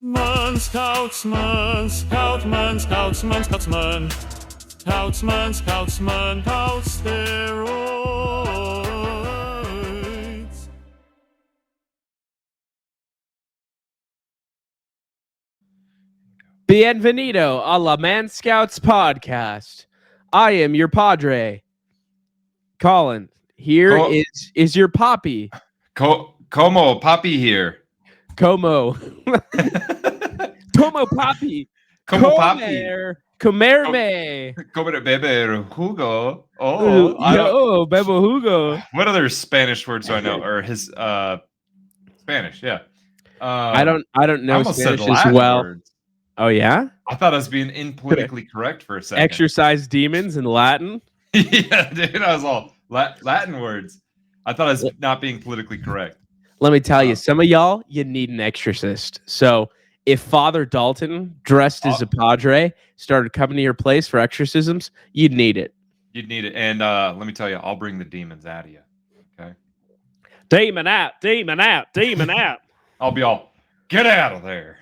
Scoutsman, Scoutman, Scoutsman, Scoutsman, Scoutsman, Scoutsman, Scout steroids. Bienvenido a la Man Scouts podcast. I am your padre, Colin. Here is your poppy, Como Papi here. Como. Como papi. Como Papi. Comerme. Como de beber jugo. Yo, bebo jugo. What other Spanish words do I know? Or his Spanish, yeah. I don't know almost Spanish said as Latin well. words. Oh yeah? I thought I was being impolitically correct for a second. Exercise demons in Latin. Yeah, dude. I was all Latin words. I thought I was not being politically correct. Let me tell you, some of y'all, you need an exorcist. So if Father Dalton, dressed as a padre, started coming to your place for exorcisms, you'd need it. You'd need it. And let me tell you, I'll bring the demons out of you. Okay? Demon out, demon out, demon out. I'll be all, get out of there.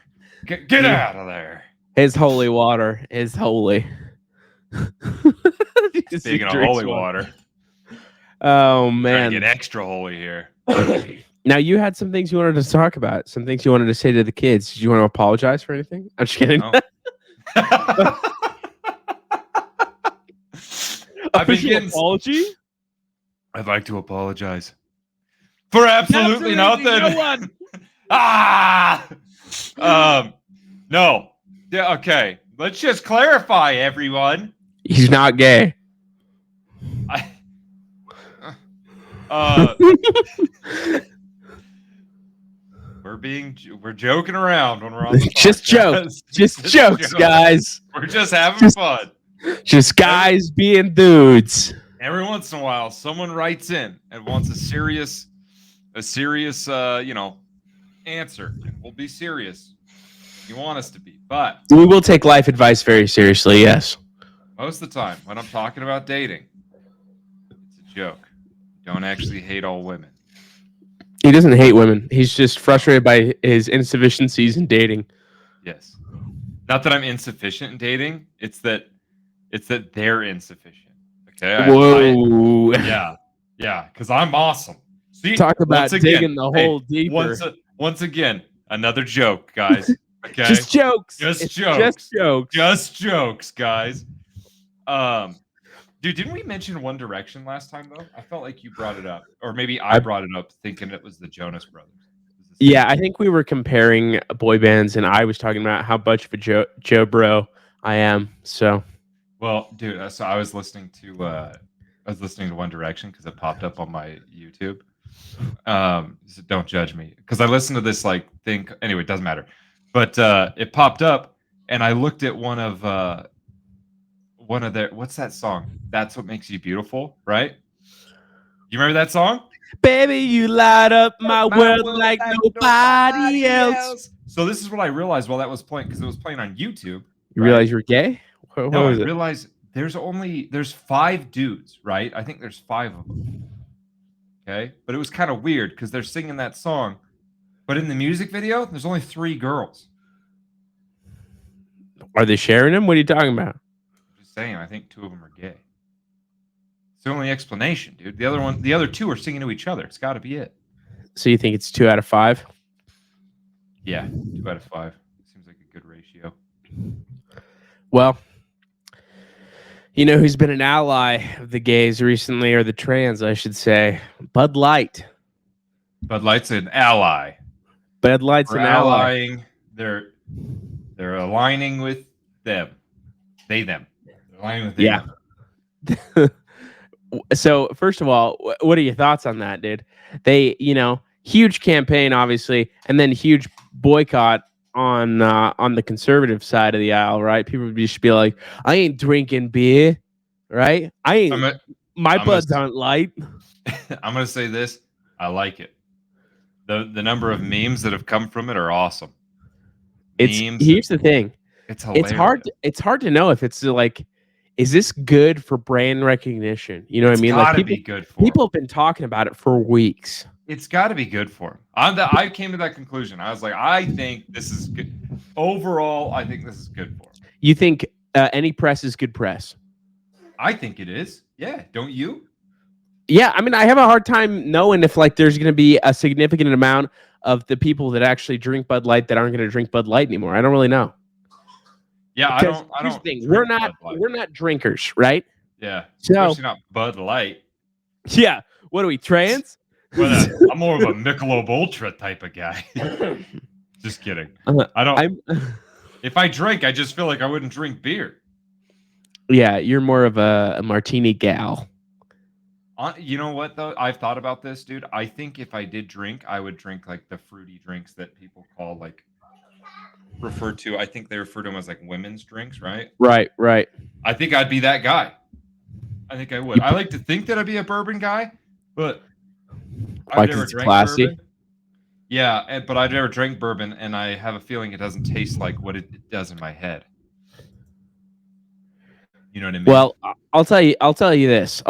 Get out of there. His holy water is holy. Speaking of holy water. Oh, man. Get extra holy here. Now, you had some things you wanted to talk about, some things you wanted to say to the kids. Did you want to apologize for anything? I'm just kidding. No. Official apology? I'd like to apologize for absolutely nothing. No one. No. Yeah, okay. Let's just clarify, everyone. He's not gay. We're joking around when we're on the just podcast. Just jokes, guys. We're just having fun. Just guys being dudes. Every once in a while, someone writes in and wants a serious, answer, and we'll be serious. You want us to be, but we will take life advice very seriously. Yes. Most of the time, when I'm talking about dating, it's a joke. Don't actually hate all women. He doesn't hate women. He's just frustrated by his insufficiencies in dating. Yes. Not that I'm insufficient in dating. It's that they're insufficient. Okay. Whoa. Yeah. Because I'm awesome. See, talk about digging the hole deeper. Once again, another joke, guys. Okay. Just jokes. Just jokes, guys. Dude, didn't we mention One Direction last time, though? I felt like you brought it up. Or maybe I brought it up thinking it was the Jonas Brothers. Yeah, I think we were comparing boy bands, and I was talking about how much of a Joe bro I am. So, well, dude, so I was listening to One Direction because it popped up on my YouTube. So don't judge me. Because I listened to this thing. Anyway, it doesn't matter. But it popped up, and I looked at one of their, what's that song? That's What Makes You Beautiful, right? You remember that song? Baby, you light up my world like nobody else. So this is what I realized while that was playing, because it was playing on YouTube. You realize you're gay? No, I realized there's 5 dudes, right? I think there's 5 of them. Okay? But it was kind of weird because they're singing that song. But in the music video, there's only 3 girls. Are they sharing him? What are you talking about? Saying I think 2 of them are gay. It's the only explanation, dude. The other 2 are singing to each other. It's got to be it. So you think it's 2 out of 5? Yeah, 2 out of 5 seems like a good ratio. Well, you know who's been an ally of the gays recently, or the trans, I should say? Bud Light. Bud Light's an ally. Bud Light's an ally. They're aligning with them. Them. They're aligning with them. Yeah. So, first of all, what are your thoughts on that, dude? They, huge campaign, obviously, and then huge boycott on the conservative side of the aisle, right? People would just be like, I ain't drinking beer, right? My buds aren't light. I'm going to say this. I like it. The number of memes that have come from it are awesome. Here's the thing. It's hilarious. It's hard to know if it's is this good for brand recognition? You know what I mean? Gotta be good for people have been talking about it for weeks. It's got to be good for him. I came to that conclusion. I was like, I think this is good. overall, I think this is good for him. You think any press is good press? I think it is. Yeah, don't you? Yeah, I mean, I have a hard time knowing if like there's going to be a significant amount of the people that actually drink Bud Light that aren't going to drink Bud Light anymore. I don't really know. Yeah, I Because don't. I here's the don't. thing, Drink Bud Light. we're not drinkers, right? Yeah, So especially not Bud Light. yeah, what are we, trans? But I'm more of a Michelob Ultra type of guy. Just kidding. I don't. I'm If I drink, I just feel like I wouldn't drink beer. yeah, you're more of a martini gal. You know what though? I've thought about this, dude. I think if I did drink, I would drink like the fruity drinks that people call like refer to. I think they refer to them as like women's drinks, right? Right. I think I'd be that guy. I think I would. I like to think that I'd be a bourbon guy, but Like, I've never it's drank classy. bourbon. Yeah, but I've never drank bourbon, and I have a feeling it doesn't taste like what it does in my head. You know what I mean? Well, I'll tell you this.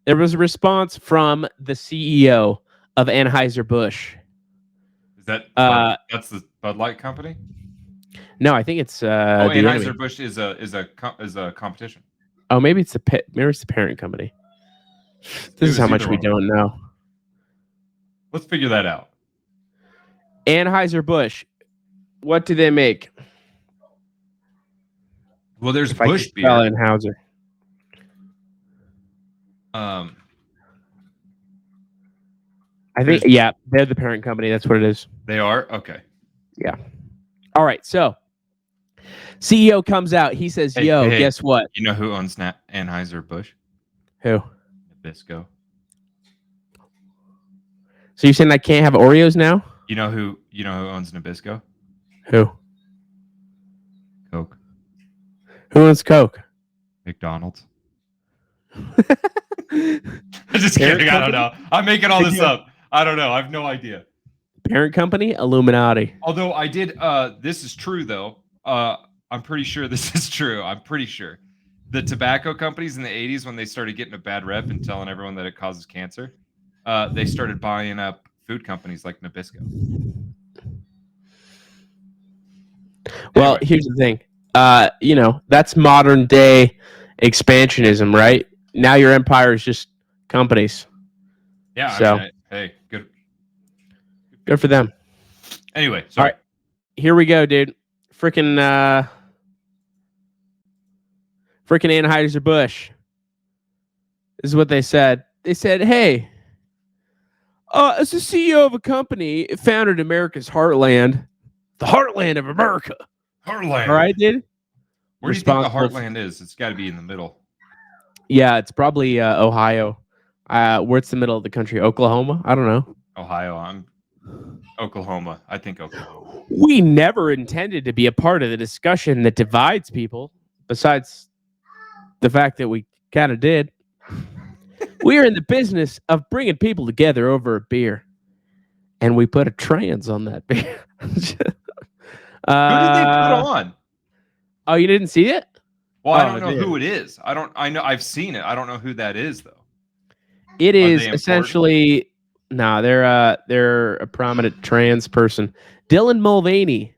There was a response from the CEO of Anheuser-Busch. Is that that's the Bud Light company? No, I think it's Anheuser-Busch is a competition. Oh, maybe it's the parent company. This is how much we don't know. Let's figure that out. Anheuser-Busch, what do they make? Well, there's If I Busch could beer. spell Anheuser. I think they're the parent company. That's what it is. They are? Okay. Yeah. All right. So, CEO comes out. He says, Hey, "Yo, hey, guess what? You know who owns Anheuser-Busch? Who? Nabisco. So you're saying I can't have Oreos now? You know who owns Nabisco? Who? Coke. Who owns Coke? McDonald's. I'm just kidding. I don't know. I'm making all this up. I don't know. I have no idea. Parent company? Illuminati. Although I did, this is true though. I'm pretty sure this is true. I'm pretty sure. The tobacco companies in the 80s, when they started getting a bad rep and telling everyone that it causes cancer, they started buying up food companies like Nabisco. Well, Anyway. here's the thing. That's modern day expansionism, right? Now your empire is just companies. Yeah. So, I mean, hey, good for them. Anyway, sorry. All right. Here we go, dude. Freaking Anheuser-Busch. This is what they said. They said, "Hey, as the CEO of a company founded America's heartland, the heartland of America." Heartland. All right, dude. Where do you think the heartland is? It's got to be in the middle. Yeah, it's probably Ohio. Where it's the middle of the country, Oklahoma. I don't know. Ohio. I'm Oklahoma. I think Oklahoma. We never intended to be a part of the discussion that divides people. Besides the fact that we kind of did. We are in the business of bringing people together over a beer, and we put a trans on that beer. Who did they put on? Oh, you didn't see it? Well, I don't know who it is. I know I've seen it. I don't know who that is though. It is essentially they're a prominent trans person, Dylan Mulvaney,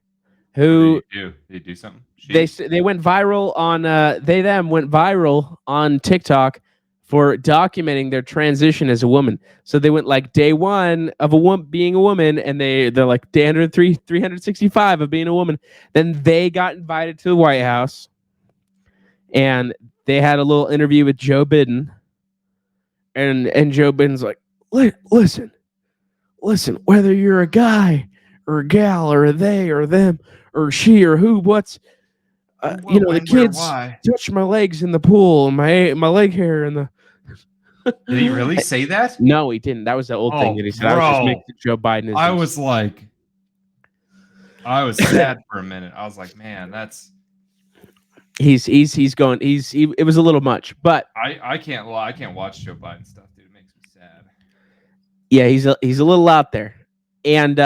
who they do something. They went viral on went viral on TikTok for documenting their transition as a woman. So they went like day one of being a woman, and they're like day 365 of being a woman. Then they got invited to the White House, and they had a little interview with Joe Biden. And Joe Biden's like, listen, whether you're a guy or a gal or a they or them or she or who, the kids touch my legs in the pool and my leg hair and the. Did he really say that? No, he didn't. That was the old thing that he said. I was just making Joe Biden. I was sad for a minute. I was like, man, that's. He's going. It was a little much, but I can't lie. I can't watch Joe Biden stuff, dude. It makes me sad. Yeah, he's a little out there, and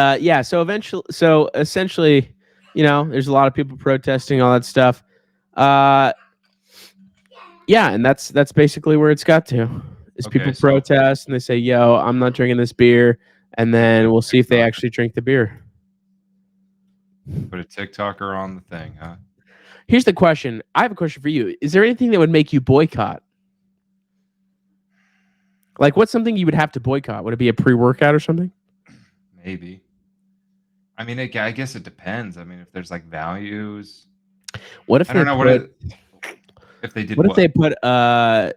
so essentially, there's a lot of people protesting all that stuff. Yeah, and that's basically where it's got to. Is people protest and they say, "Yo, I'm not drinking this beer," and then we'll see if they actually drink the beer. Put a TikToker on the thing, huh? Here's the question. I have a question for you. Is there anything that would make you boycott? Like, what's something you would have to boycott? Would it be a pre-workout or something? Maybe. I mean, I guess it depends. I mean, if there's like values, What if I don't they know put, if they did what if they put what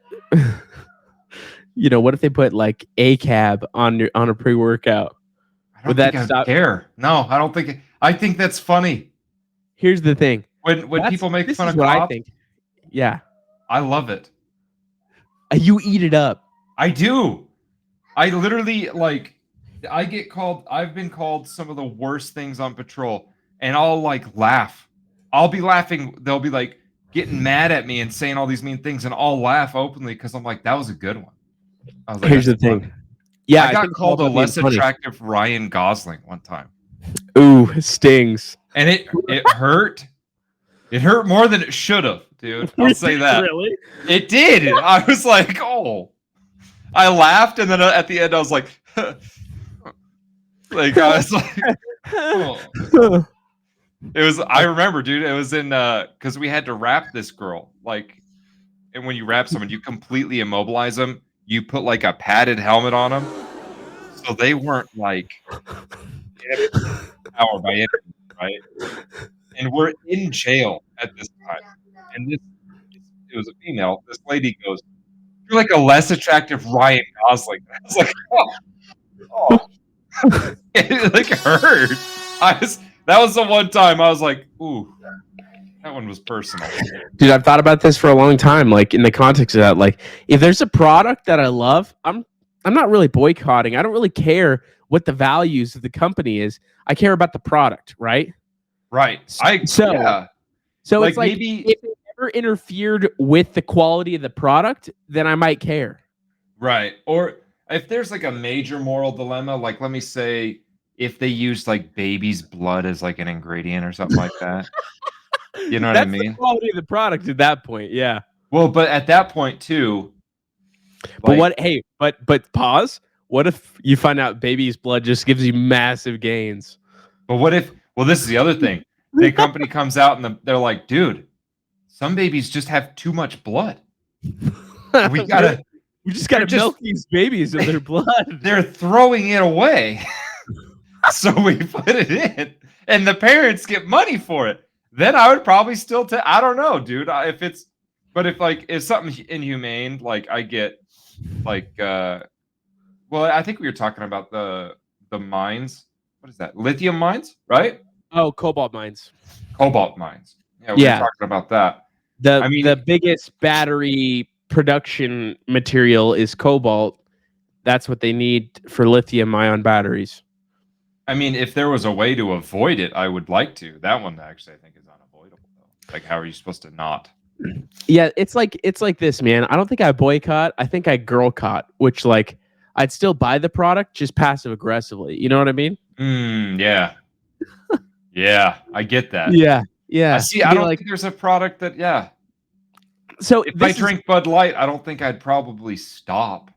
if they put like a cab on a pre-workout? I Would don't think that I'd stop? care. No, I don't think. I think that's funny Here's the thing. when people make This fun is of what I cops. think. Yeah. I love it. You eat it up. I do. I literally like. I've been called some of the worst things on patrol, and I'll like laugh. I'll be laughing. They'll be like getting mad at me and saying all these mean things, and I'll laugh openly because I'm like, that was a good one. I was like, Here's the that's thing. funny. Yeah, I got think called a all about being less funny. attractive Ryan Gosling one time, Ooh, it stings. and it hurt. It hurt more than it should have, dude. I'll say that. Really? It did. I was like, oh. I laughed, and then at the end, I was like, like I was like, oh. It was. I remember, dude. It was in because we had to wrap this girl. Like, and when you wrap someone, you completely immobilize them. You put like a padded helmet on them, so they weren't like power by any means, right? And we're in jail at this time, and it was a female. This lady goes, "You're like a less attractive Ryan Gosling." I was like, oh. It like hurt. That was the one time I was like, ooh, that one was personal. Dude, I've thought about this for a long time. Like in the context of that, like if there's a product that I love, I'm not really boycotting. I don't really care what the values of the company is. I care about the product, right? Right. So like, it's like maybe if it ever interfered with the quality of the product, then I might care. Right. Or if there's like a major moral dilemma, like let me say if they used like baby's blood as like an ingredient or something like that. You know what I mean? That's the quality of the product at that point, yeah. Well, but at that point too. But but pause. What if you find out baby's blood just gives you massive gains? But what if? Well, this is the other thing. The company comes out and they're like, dude, some babies just have too much blood. We just gotta milk these babies of their blood. They're throwing it away. So we put it in, and the parents get money for it. Then I would probably still I don't know, dude. If something inhumane, like I get, like, well, I think we were talking about the mines. What is that? Lithium mines, right? Oh, cobalt mines. Cobalt mines. Yeah, we were talking about that. The biggest battery production material is cobalt. That's what they need for lithium-ion batteries. I mean, if there was a way to avoid it, I would like to. That one actually I think is unavoidable though. Like, how are you supposed to not? Yeah, it's like this, man. I don't think I boycott. I think I girl caught, which like I'd still buy the product, just passive aggressively. You know what I mean? Yeah. Yeah, I get that. Yeah. I don't think there's a product that. Yeah. So if I drink Bud Light, I don't think I'd probably stop.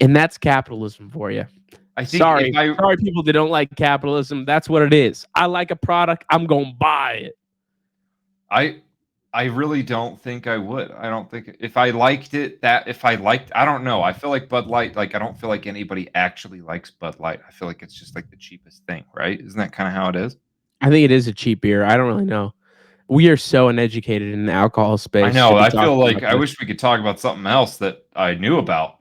And that's capitalism for you. I think sorry, people that don't like capitalism. That's what it is. I like a product, I'm gonna buy it. I really don't think I would. I don't think if I liked it, I don't know. I feel like Bud Light, like I don't feel like anybody actually likes Bud Light. I feel like it's just like the cheapest thing, right? Isn't that kind of how it is? I think it is a cheap beer. I don't really know. We are so uneducated in the alcohol space. I know. I feel like I wish we could talk about something else that I knew about.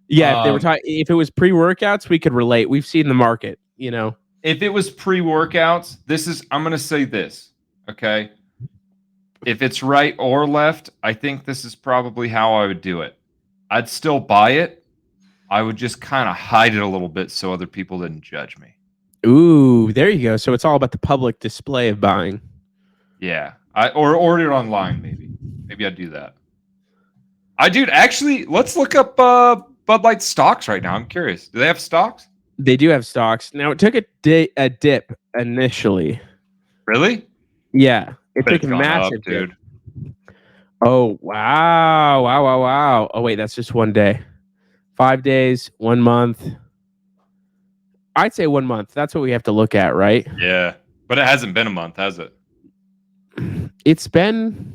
Yeah, if they were if it was pre-workouts, we could relate. We've seen the market, you know. If it was pre-workouts, I'm going to say this, okay? If it's right or left, I think this is probably how I would do it. I'd still buy it. I would just kind of hide it a little bit so other people didn't judge me. Ooh, there you go. So it's all about the public display of buying. Yeah. Or order it online, maybe. Maybe I'd do that. Actually, let's look up Bud Light stocks right now. I'm curious. Do they have stocks? They do have stocks. Now, it took a dip initially. Really? Yeah. It took a massive dip. Oh, wow. Oh, wait, that's just one day. 5 days, 1 month. I'd say 1 month. That's what we have to look at, right? Yeah. But it hasn't been a month, has it? It's been.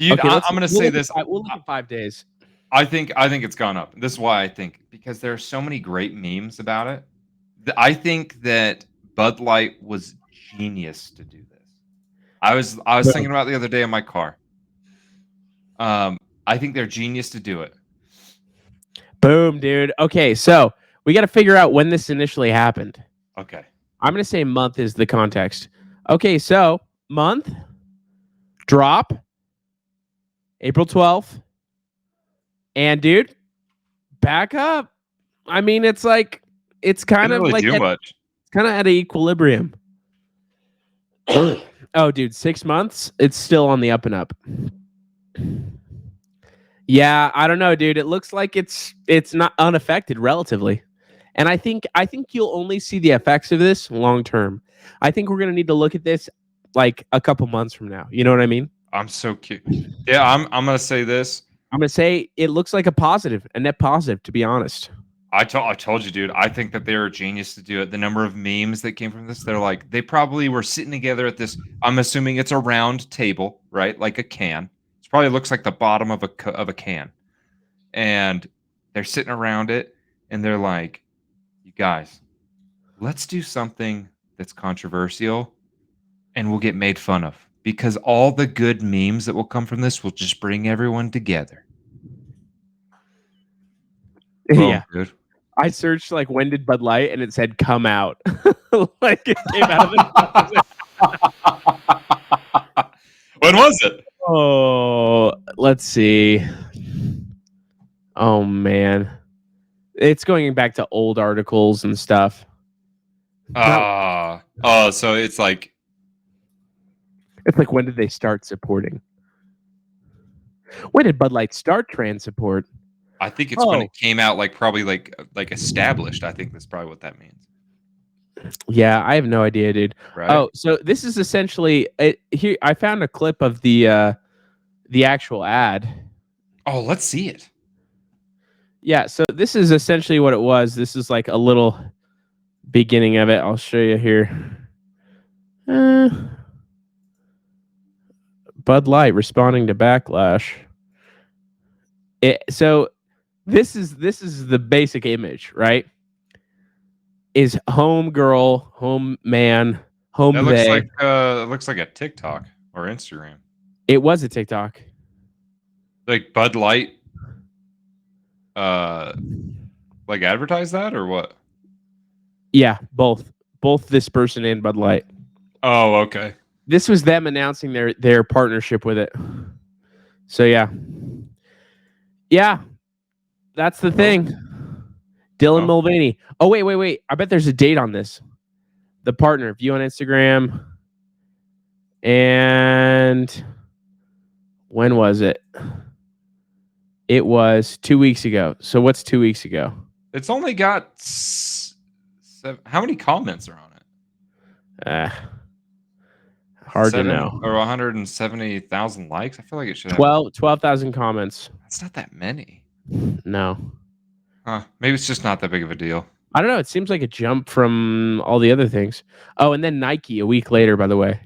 I'm going to say this. We'll look at 5 days. I think it's gone up. This is why I think, because there are so many great memes about it. I think that Bud Light was genius to do this. I was thinking about it the other day in my car. I think they're genius to do it. Boom, dude. Okay, so we got to figure out when this initially happened. Okay. I'm going to say month is the context. Okay, so month, drop, April 12th. And, dude, back up. I mean, it's like, it's kind of really like, do much. It's kind of at an equilibrium. Oh, dude, 6 months, it's still on the up and up. Yeah, I don't know, dude. It looks like it's not unaffected relatively. And I think you'll only see the effects of this long term. I think we're going to need to look at this like a couple months from now. You know what I mean? I'm so cute. Yeah, I'm going to say this. I'm going to say it looks like a net positive, to be honest. I told you, dude. I think that they were a genius to do it. The number of memes that came from this, they probably were sitting together at this. I'm assuming it's a round table, right? Like a can. It probably looks like the bottom of a can, and they're sitting around it, and they're like, "You guys, let's do something that's controversial, and we'll get made fun of, because all the good memes that will come from this will just bring everyone together." Boom, Yeah, dude. I searched like when did Bud Light, and it said come out. Like it came out of the. When was it? Oh, let's see. Oh man, it's going back to old articles and stuff. So it's like when did they start supporting? When did Bud Light start trans support? I think it's when it came out, probably established. I think that's probably what that means. Yeah, I have no idea, dude. Right? Oh, so this is essentially here. I found a clip of the actual ad. Oh, let's see it. Yeah, so this is essentially what it was. This is like a little beginning of it. I'll show you here. Bud Light responding to backlash. So this is the basic image, right? Is home girl, home man, home That they. looks like a TikTok or Instagram. It was a TikTok. Like Bud Light advertise that or what? Yeah, both this person and Bud Light. Oh, okay. This was them announcing their partnership with it. So yeah, that's the thing. Dylan Mulvaney. Oh wait! I bet there's a date on this. The partner, view on Instagram, and when was it? It was 2 weeks ago. So what's 2 weeks ago? It's only got how many comments are on it? Hard to know. Or 170,000 likes. I feel like it should have 12,000 comments. That's not that many. No. Huh. Maybe it's just not that big of a deal. I don't know. It seems like a jump from all the other things. Oh, and then Nike a week later, by the way.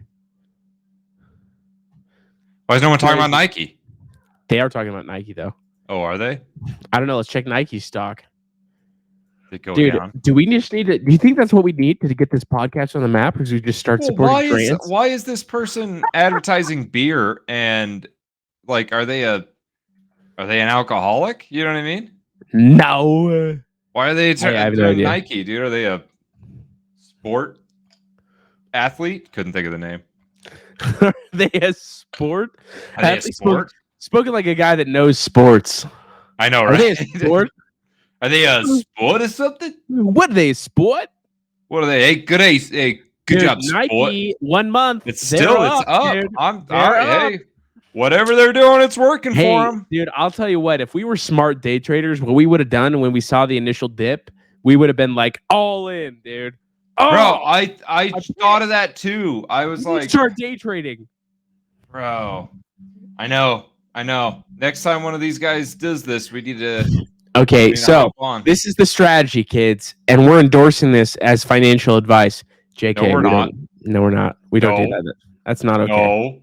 Why is no one talking about Nike? They are talking about Nike, though. Oh, are they? I don't know. Let's check Nike stock. They go Dude, down. do we just need to? Do you think that's what we need to get this podcast on the map? Because we just start supporting trans? Why is this person advertising beer and are they an alcoholic? You know what I mean? No. Why are they I no idea. Nike, dude? Are they a sport athlete? Couldn't think of the name. Are they a sport? Are they a sport? Spoken like a guy that knows sports. I know, right? Are they a sport? Are they a sport or something? What are they, sport? What are they? Hey, good Dude, job, sport. Nike, 1 month. It's up. Dude. Hey, whatever they're doing, it's working for them. Dude, I'll tell you what. If we were smart day traders, what we would have done when we saw the initial dip, we would have been like all in, dude. Oh, bro, I thought of that too. I was like, start day trading, bro. I know. Next time one of these guys does this, we need to. Okay, so this is the strategy, kids, and we're endorsing this as financial advice. JK, No, we're we not. don't. No, we're not. We don't do No. that. That's not okay. No.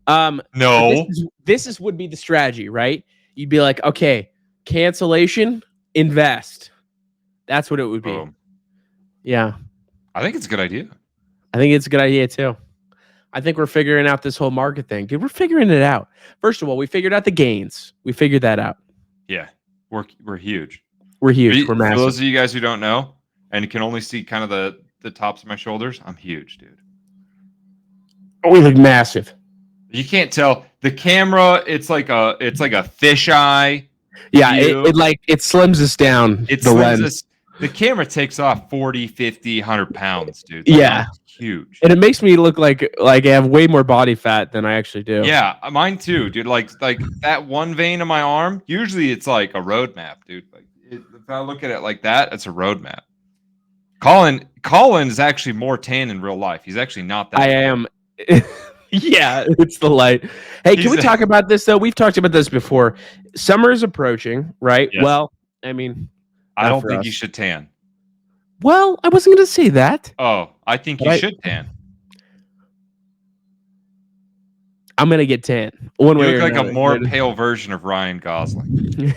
But No. this would be the strategy, right? You'd be like, okay, cancellation, invest. That's what it would be. Boom. Yeah, I think it's a good idea. I think it's a good idea too. I think we're figuring out this whole market thing, dude. We're figuring it out. First of all, we figured out the gains. We figured that out. Yeah. We're huge. We're huge. We're For massive. those of you guys who don't know, and you can only see kind of the tops of my shoulders, I'm huge, dude. We look massive. You can't tell the camera. It's like a fisheye. Yeah, view. it slims us down. It the slims lens. us. The camera takes off 40, 50, 100 pounds, dude. Yeah. It's huge. And it makes me look like I have way more body fat than I actually do. Yeah, mine too, dude. Like that one vein in my arm. Usually, it's like a roadmap, dude. Like if I look at it like that, it's a roadmap. Colin is actually more tan in real life. He's actually not that. I am. Yeah, it's the light. Hey, can we talk about this though? We've talked about this before. Summer is approaching, right? Yes. Well, I mean, I don't for think us. you should tan. Well, I wasn't going to say that. Oh, I think But you I- should tan. I'm going to get tan. One You way look or like another. a more pale version of Ryan Gosling.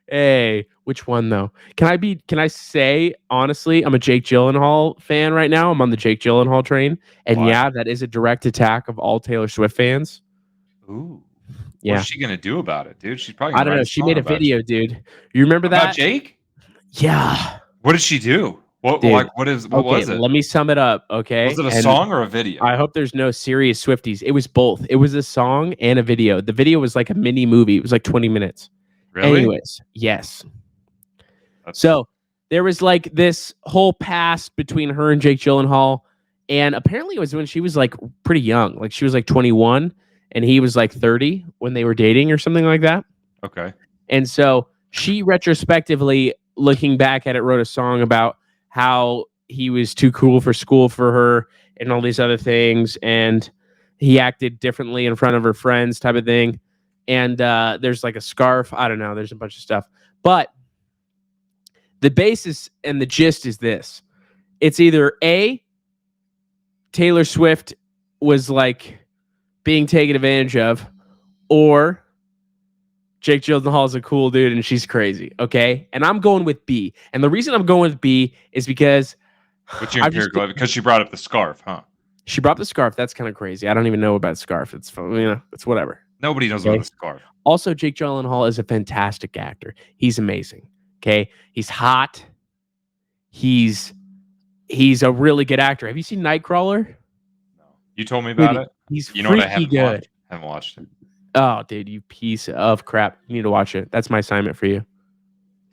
Hey, which one though? Can I say honestly, I'm a Jake Gyllenhaal fan right now. I'm on the Jake Gyllenhaal train, and Why? yeah, that is a direct attack of all Taylor Swift fans. Ooh. Yeah, What's she gonna do about it, dude? She's probably. I Gonna don't write know. She song made a about it. video, dude. You remember About that? Jake? Yeah. What did she do? What Dude. like what is what Okay, was it? let me sum it up. Okay, Was it a And song or a video? I hope there's no serious Swifties. It was both. It was a song and a video. The video was like a mini movie. It was like 20 minutes. Really? Anyways, yes. That's- So there was like this whole past between her and Jake Gyllenhaal, and apparently it was when she was like pretty young. Like she was like 21 and he was like 30 when they were dating or something like that. Okay. And so she retrospectively looking back at it wrote a song about how he was too cool for school for her and all these other things, and he acted differently in front of her friends type of thing. And there's like a scarf. I don't know. There's a bunch of stuff. But the basis and the gist is this. It's either A, Taylor Swift was like being taken advantage of, or Jake Gyllenhaal is a cool dude and she's crazy. Okay. And I'm going with B. And the reason I'm going with B is because What's your empirical evidence? Because she brought up the scarf, huh? she brought up the scarf. That's kind of crazy. I don't even know about scarf. It's it's whatever. Nobody knows Okay. about the scarf. Also, Jake Gyllenhaal is a fantastic actor. He's amazing. Okay. He's hot. He's a really good actor. Have you seen Nightcrawler? No. You told me about Dude, it. He's You know what I freaky haven't good. watched? Haven't watched it. Oh, dude, you piece of crap. You need to watch it. That's my assignment for you.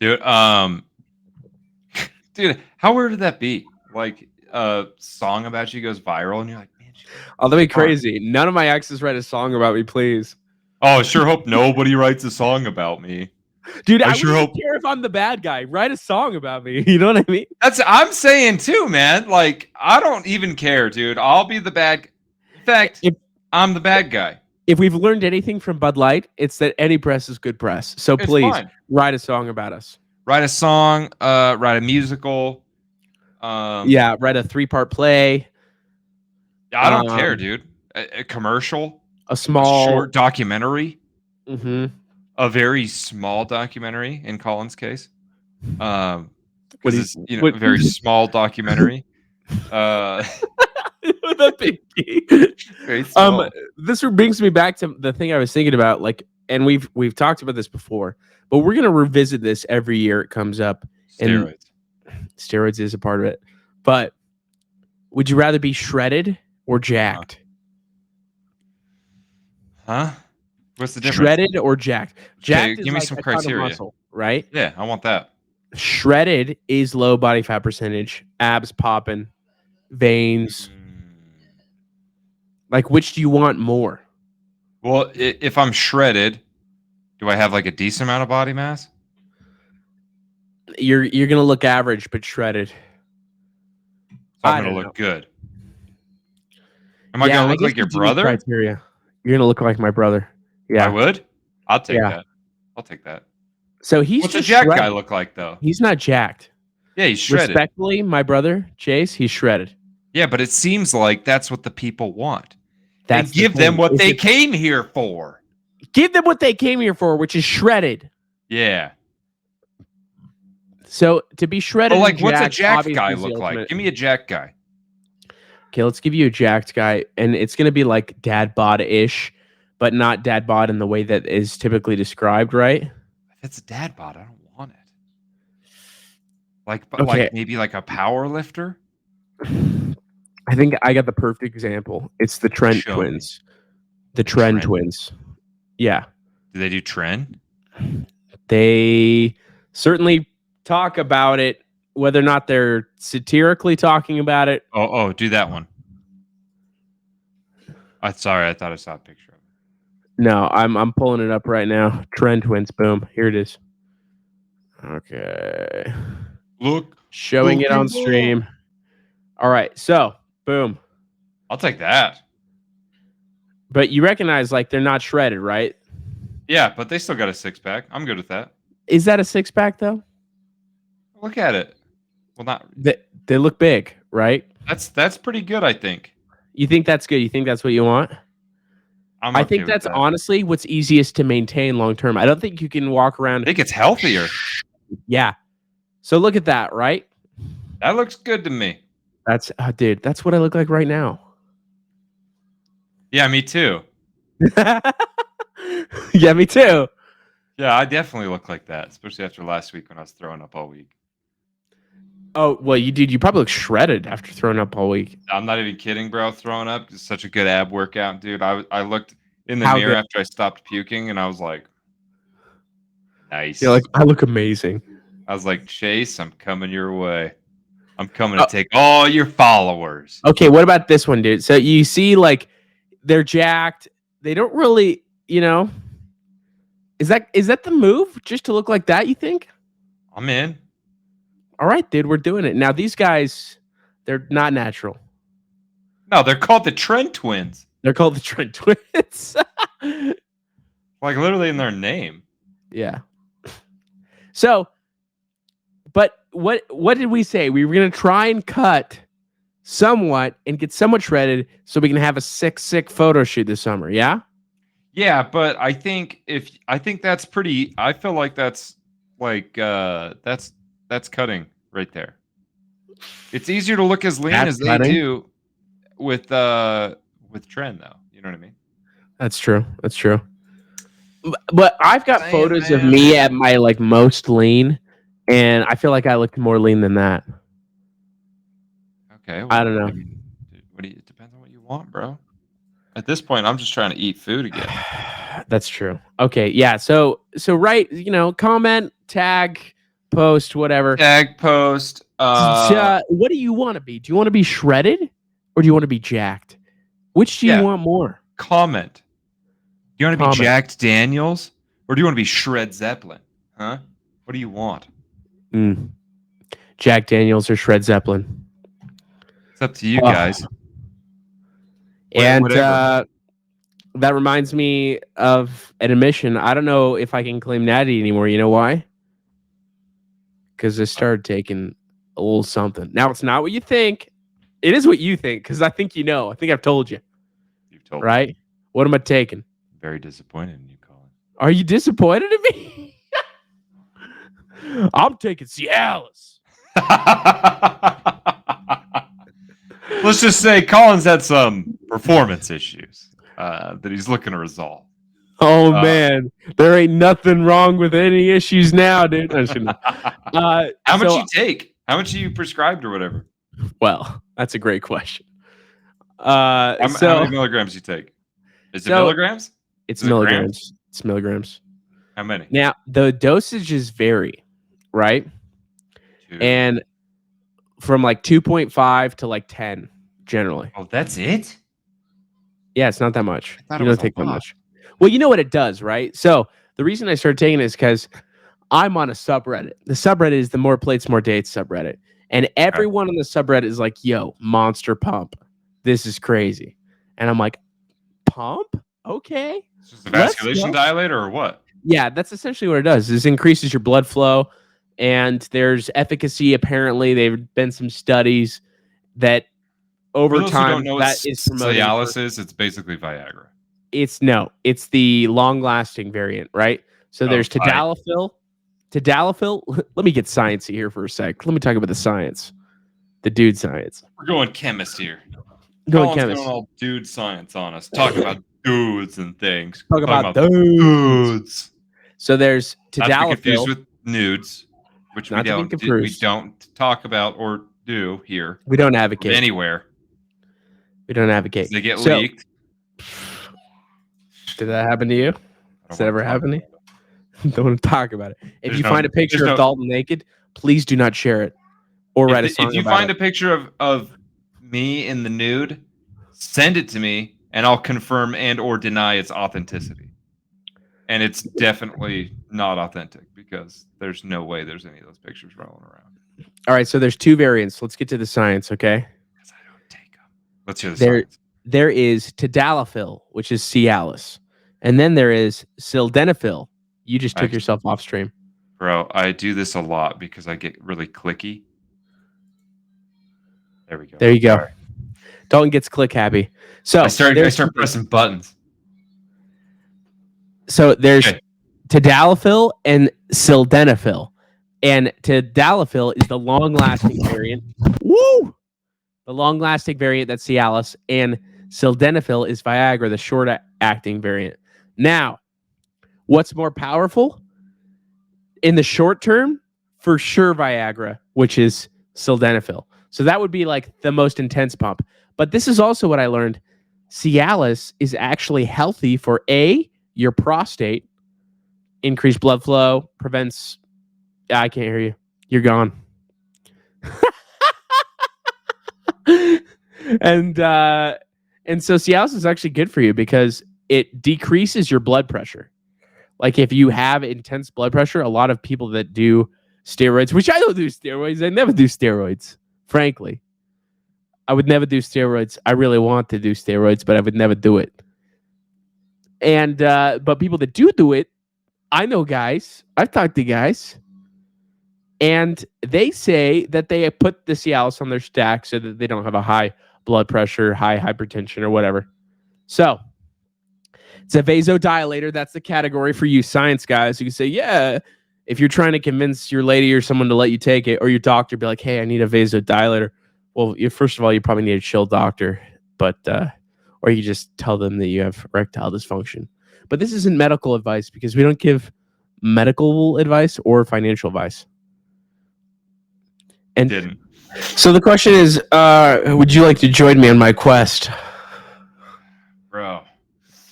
Dude, dude, how weird would that be? Like a song about you goes viral and you're like, man, Oh, that'd be crazy. None of my exes write a song about me, please. oh, I sure hope nobody writes a song about me. Dude, I I sure wouldn't hope- care if I'm the bad guy. Write a song about me. You know what I mean? I'm saying too, man. Like, I don't even care, dude. I'll be the bad. In fact, I'm the bad guy. If we've learned anything from Bud Light, it's that any press is good press. So It's please fine. write a song about us. Write a song, write a musical. Yeah, write a 3-part play, I don't care, dude. A commercial, a a small short documentary, Mhm. a very small documentary in Colin's case. What Because do it's you- a what- very small documentary. With a big key. Very small. This brings me back to the thing I was thinking about, like, and we've talked about this before, but we're gonna revisit this every year it comes up. Steroids. Steroids is a part of it. But would you rather be shredded or jacked? Huh? What's the difference? Shredded or jacked? Jacked is give me like some a ton of criteria. muscle, right? Yeah, I want that. Shredded is low body fat percentage, abs popping, veins. Like, which do you want more? Well, if I'm shredded, do I have like a decent amount of body mass? You're gonna look average, but shredded. So I I'm don't gonna know. look good. Am I gonna look guess like your we do need brother? Criteria. You're gonna look like my brother. Yeah. I would. I'll take Yeah. that. I'll take that. So he's What's a just jack guy shredded. look like though? He's not jacked. Yeah, he's shredded. Respectfully, my brother Chase, he's shredded. Yeah, but it seems like that's what the people want. That's And give the them thing. what If they it- came here for. Give them what they came here for, which is shredded. Yeah. So to be shredded, But and what's a jacked, jacked obviously guy is the look like? ultimate- Give me a jacked guy. Okay, let's give you a jacked guy, and it's gonna be like dad bod-ish, but not dad bod in the way that is typically described, right? If it's a dad bod, I don't want it. Like, Okay. like maybe like a power lifter. I think I got the perfect example. It's the Trent Show me. twins. The Trent Trent? twins. Yeah. Do they do trend? They certainly talk about it, whether or not they're satirically talking about it. Oh, do that one. Sorry, I thought I saw a picture of it. No, I'm pulling it up right now. Trend twins, boom. Here it is. Okay. Look, Showing it on Pokemon. stream. All right, so boom. I'll take that. But you recognize like they're not shredded, right? Yeah, but they still got a 6-pack. I'm good with that. Is that a 6-pack though? Look at it. Well, not. They look big, right? That's pretty good, I think. You think that's good? You think that's what you want? I'm I okay think with that's that. honestly what's easiest to maintain long term. I don't think you can walk I around. think it's healthier. Yeah. So look at that, right? That looks good to me. That's dude, that's what I look like right now. Yeah, me too. Yeah, me too. Yeah, I definitely look like that, especially after last week when I was throwing up all week. Oh, well, you probably look shredded after throwing up all week. I'm not even kidding, bro. Throwing up is such a good ab workout, dude. I looked in the How mirror good? after I stopped puking, and I was like, nice. You're like, I look amazing. I was like, Chase, I'm coming your way. I'm coming to take all your followers. Okay, what about this one, dude? So you see, like, they're jacked. They don't really, is that the move? Just to look like that, you think? I'm in. All right, dude, we're doing it. Now, these guys, they're not natural. No, they're called the Trent twins. They're called the Trent twins. Like literally in their name. Yeah. So, but what did we say? We were going to try and cut somewhat and get somewhat shredded so we can have a sick photo shoot this summer, yeah? Yeah, but I think that's pretty. I feel like that's like that's cutting right there. It's easier to look as lean That's as they cutting? do with trend, though. You know what I mean? That's true. That's true. But I've got Damn, photos of man. me at my like most lean, and I feel like I looked more lean than that. Okay. I don't know. mean, it depends on what you want, bro. At this point, I'm just trying to eat food again. That's true. Okay, yeah. So right, comment, tag, post, whatever. Tag post. What do you want to be? Do you want to be shredded or do you want to be jacked? Which do you Yeah. want more? Comment. Do you want to be Comment. Jack Daniels or do you want to be Shred Zeppelin? Huh? What do you want? Jack Daniels or Shred Zeppelin. It's up to you guys. And Whatever. that reminds me of an admission. I don't know if I can claim natty anymore. You know why? Because I started taking a little something. Now, it's not what you think. It is what you think, because I think you know. I think I've told you. You've told me. Right? What am I taking? Very disappointed in you, Colin. Are you disappointed in me? I'm taking Cialis. Let's just say Colin's had some performance issues that he's looking to resolve. Oh, man. There ain't nothing wrong with any issues now, dude. No, just kidding. How much you take? How much you prescribed or whatever? Well, that's a great question. How many milligrams you take? Is it milligrams? It's Is it milligrams. grams? It's milligrams. How many? Now, the dosages vary, right? 2. And from like 2.5 to like 10, generally. Oh, that's it? Yeah, it's not that much. I thought You it was don't take a that lot. much. Well, you know what it does, right? So the reason I started taking it is because I'm on a subreddit. The subreddit is the More Plates, More Dates subreddit. And everyone on the subreddit is like, yo, monster pump. This is crazy. And I'm like, pump? Okay. It's just a Let's vasculation go. dilator or what? Yeah, that's essentially what it does. This increases your blood flow and there's efficacy. Apparently, there've been some studies that over For those who time don't know that what is promoting. Cialis is, it's basically Viagra. It's the long-lasting variant, right? So there's tadalafil. Let me get sciencey here for a sec. Let me talk about the science, the dude science. We're going chemist here. Going Colin's chemist. going all dude science on us. Talk about dudes and things. Talk about dudes. So there's Not to be confused tadalafil. with nudes, which Not to be we confused. don't talk about or do here. We don't advocate. Anywhere. We don't advocate. They get leaked. Did that happen to you? Does that ever happen to you? Don't want to talk about it. If you find a picture of Dalton naked, please do not share it or write a song about it. If you find a picture of me in the nude, send it to me, and I'll confirm and or deny its authenticity. And it's definitely not authentic because there's no way there's any of those pictures rolling around. All right, so there's two variants. Let's get to the science, okay? Because I don't take them. Let's hear the science. There is tadalafil, which is Cialis. And then there is sildenafil. You just took yourself off stream. Bro, I do this a lot because I get really clicky. There we go. There you go. Right. Dalton gets click happy. So I start pressing buttons. So there's tadalafil and sildenafil. And tadalafil is the long-lasting variant. Woo! The long-lasting variant, that's Cialis. And sildenafil is Viagra, the short-acting variant. Now, what's more powerful? In the short term, for sure Viagra, which is sildenafil. So that would be like the most intense pump. But this is also what I learned. Cialis is actually healthy for your prostate, increased blood flow, prevents... I can't hear you. You're gone. And so Cialis is actually good for you because it decreases your blood pressure. Like if you have intense blood pressure, a lot of people that do steroids, which I don't do steroids. I never do steroids, frankly. I would never do steroids. I really want to do steroids, but I would never do it. And but people that do it, I know guys. I've talked to guys. And they say that they put the Cialis on their stack so that they don't have a high blood pressure, high hypertension, or whatever. So it's a vasodilator. That's the category for you science guys. You can say, yeah, if you're trying to convince your lady or someone to let you take it, or your doctor be like, hey, I need a vasodilator. Well, first of all, you probably need a chill doctor, but or you just tell them that you have erectile dysfunction. But this isn't medical advice because we don't give medical advice or financial advice. And didn't. So the question is, would you like to join me on my quest? Bro.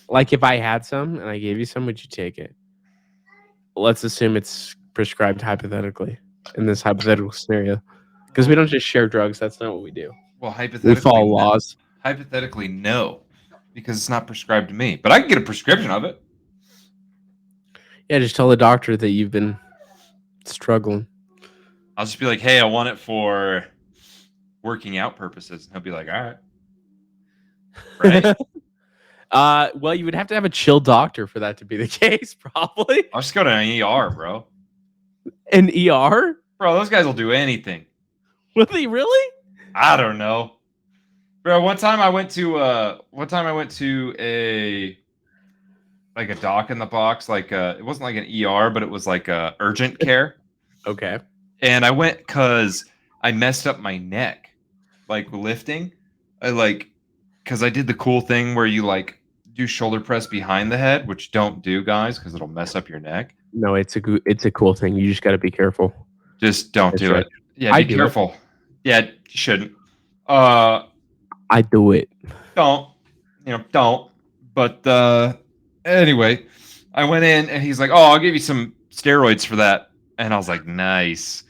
Like if I had some and I gave you some, would you take it? Let's assume it's prescribed hypothetically in this hypothetical scenario. Because we don't just share drugs. That's not what we do. Well, hypothetically, we follow laws. Hypothetically, no. Because it's not prescribed to me. But I can get a prescription of it. Yeah, just tell the doctor that you've been struggling. I'll just be like, hey, I want it for working out purposes. And he'll be like, all right. Right? Well, you would have to have a chill doctor for that to be the case, probably. I'll just go to an ER, bro. An ER? Bro, those guys will do anything. Will they really? I don't know. Bro, one time I went to a doc in the box, it wasn't like an ER, but it was like a urgent care. Okay. And I went because I messed up my neck, like lifting. Because I did the cool thing where you do shoulder press behind the head, which don't do, guys, because it'll mess up your neck. No, it's a cool thing. You just got to be careful. Just don't do it. Yeah, be careful. Yeah, you shouldn't. I do it. Don't. But anyway, I went in and he's like, "Oh, I'll give you some steroids for that." And I was like, "Nice."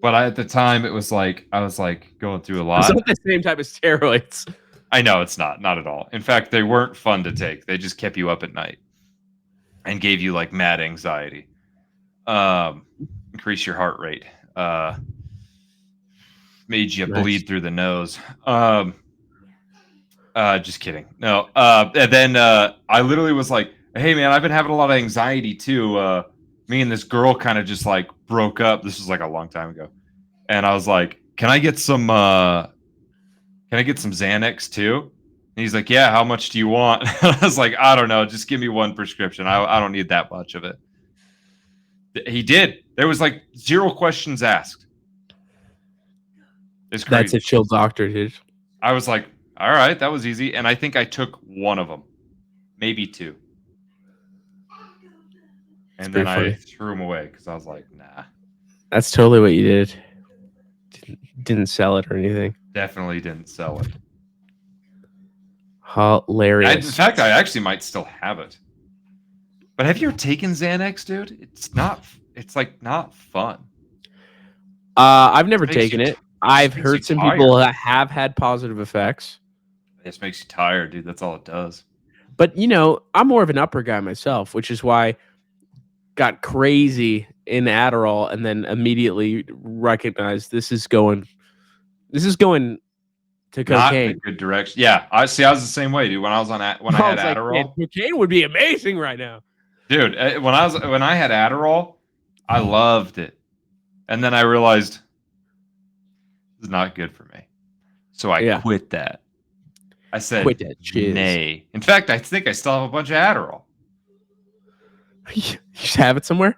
But at the time, I was going through a lot. It's not the same type of steroids. I know it's not at all. In fact, they weren't fun to take. They just kept you up at night and gave you mad anxiety. Increase your heart rate. Made you bleed through the nose. Just kidding. No. And then I literally was like, "Hey man, I've been having a lot of anxiety too. me and this girl kind of just like broke up. This was like a long time ago. And I was like, can I get some Xanax too? And he's like, yeah, how much do you want? And I was like, I don't know, just give me one prescription. I don't need that much of it. He did. There was like 0 questions asked. It's crazy. That's a chill doctor, dude. I was like, all right, that was easy. And I think I took one of them, maybe 2. And then I threw them away because I was like, nah. That's totally what you did. Didn't sell it or anything. Definitely didn't sell it. Hilarious. In fact, I actually might still have it. But have you ever taken Xanax, dude? It's like not fun. I've never taken it. I've heard some people that have had positive effects. It just makes you tired, dude. That's all it does. But I'm more of an upper guy myself, which is why I got crazy in Adderall and then immediately recognized this is going to cocaine. Not in a good direction. Yeah, I was the same way, dude. When I had Adderall, cocaine would be amazing right now. Dude, when I had Adderall, I loved it. And then I realized it's not good for me. So I quit that. I said, quit that shiz. Nay. In fact, I think I still have a bunch of Adderall. You just have it somewhere?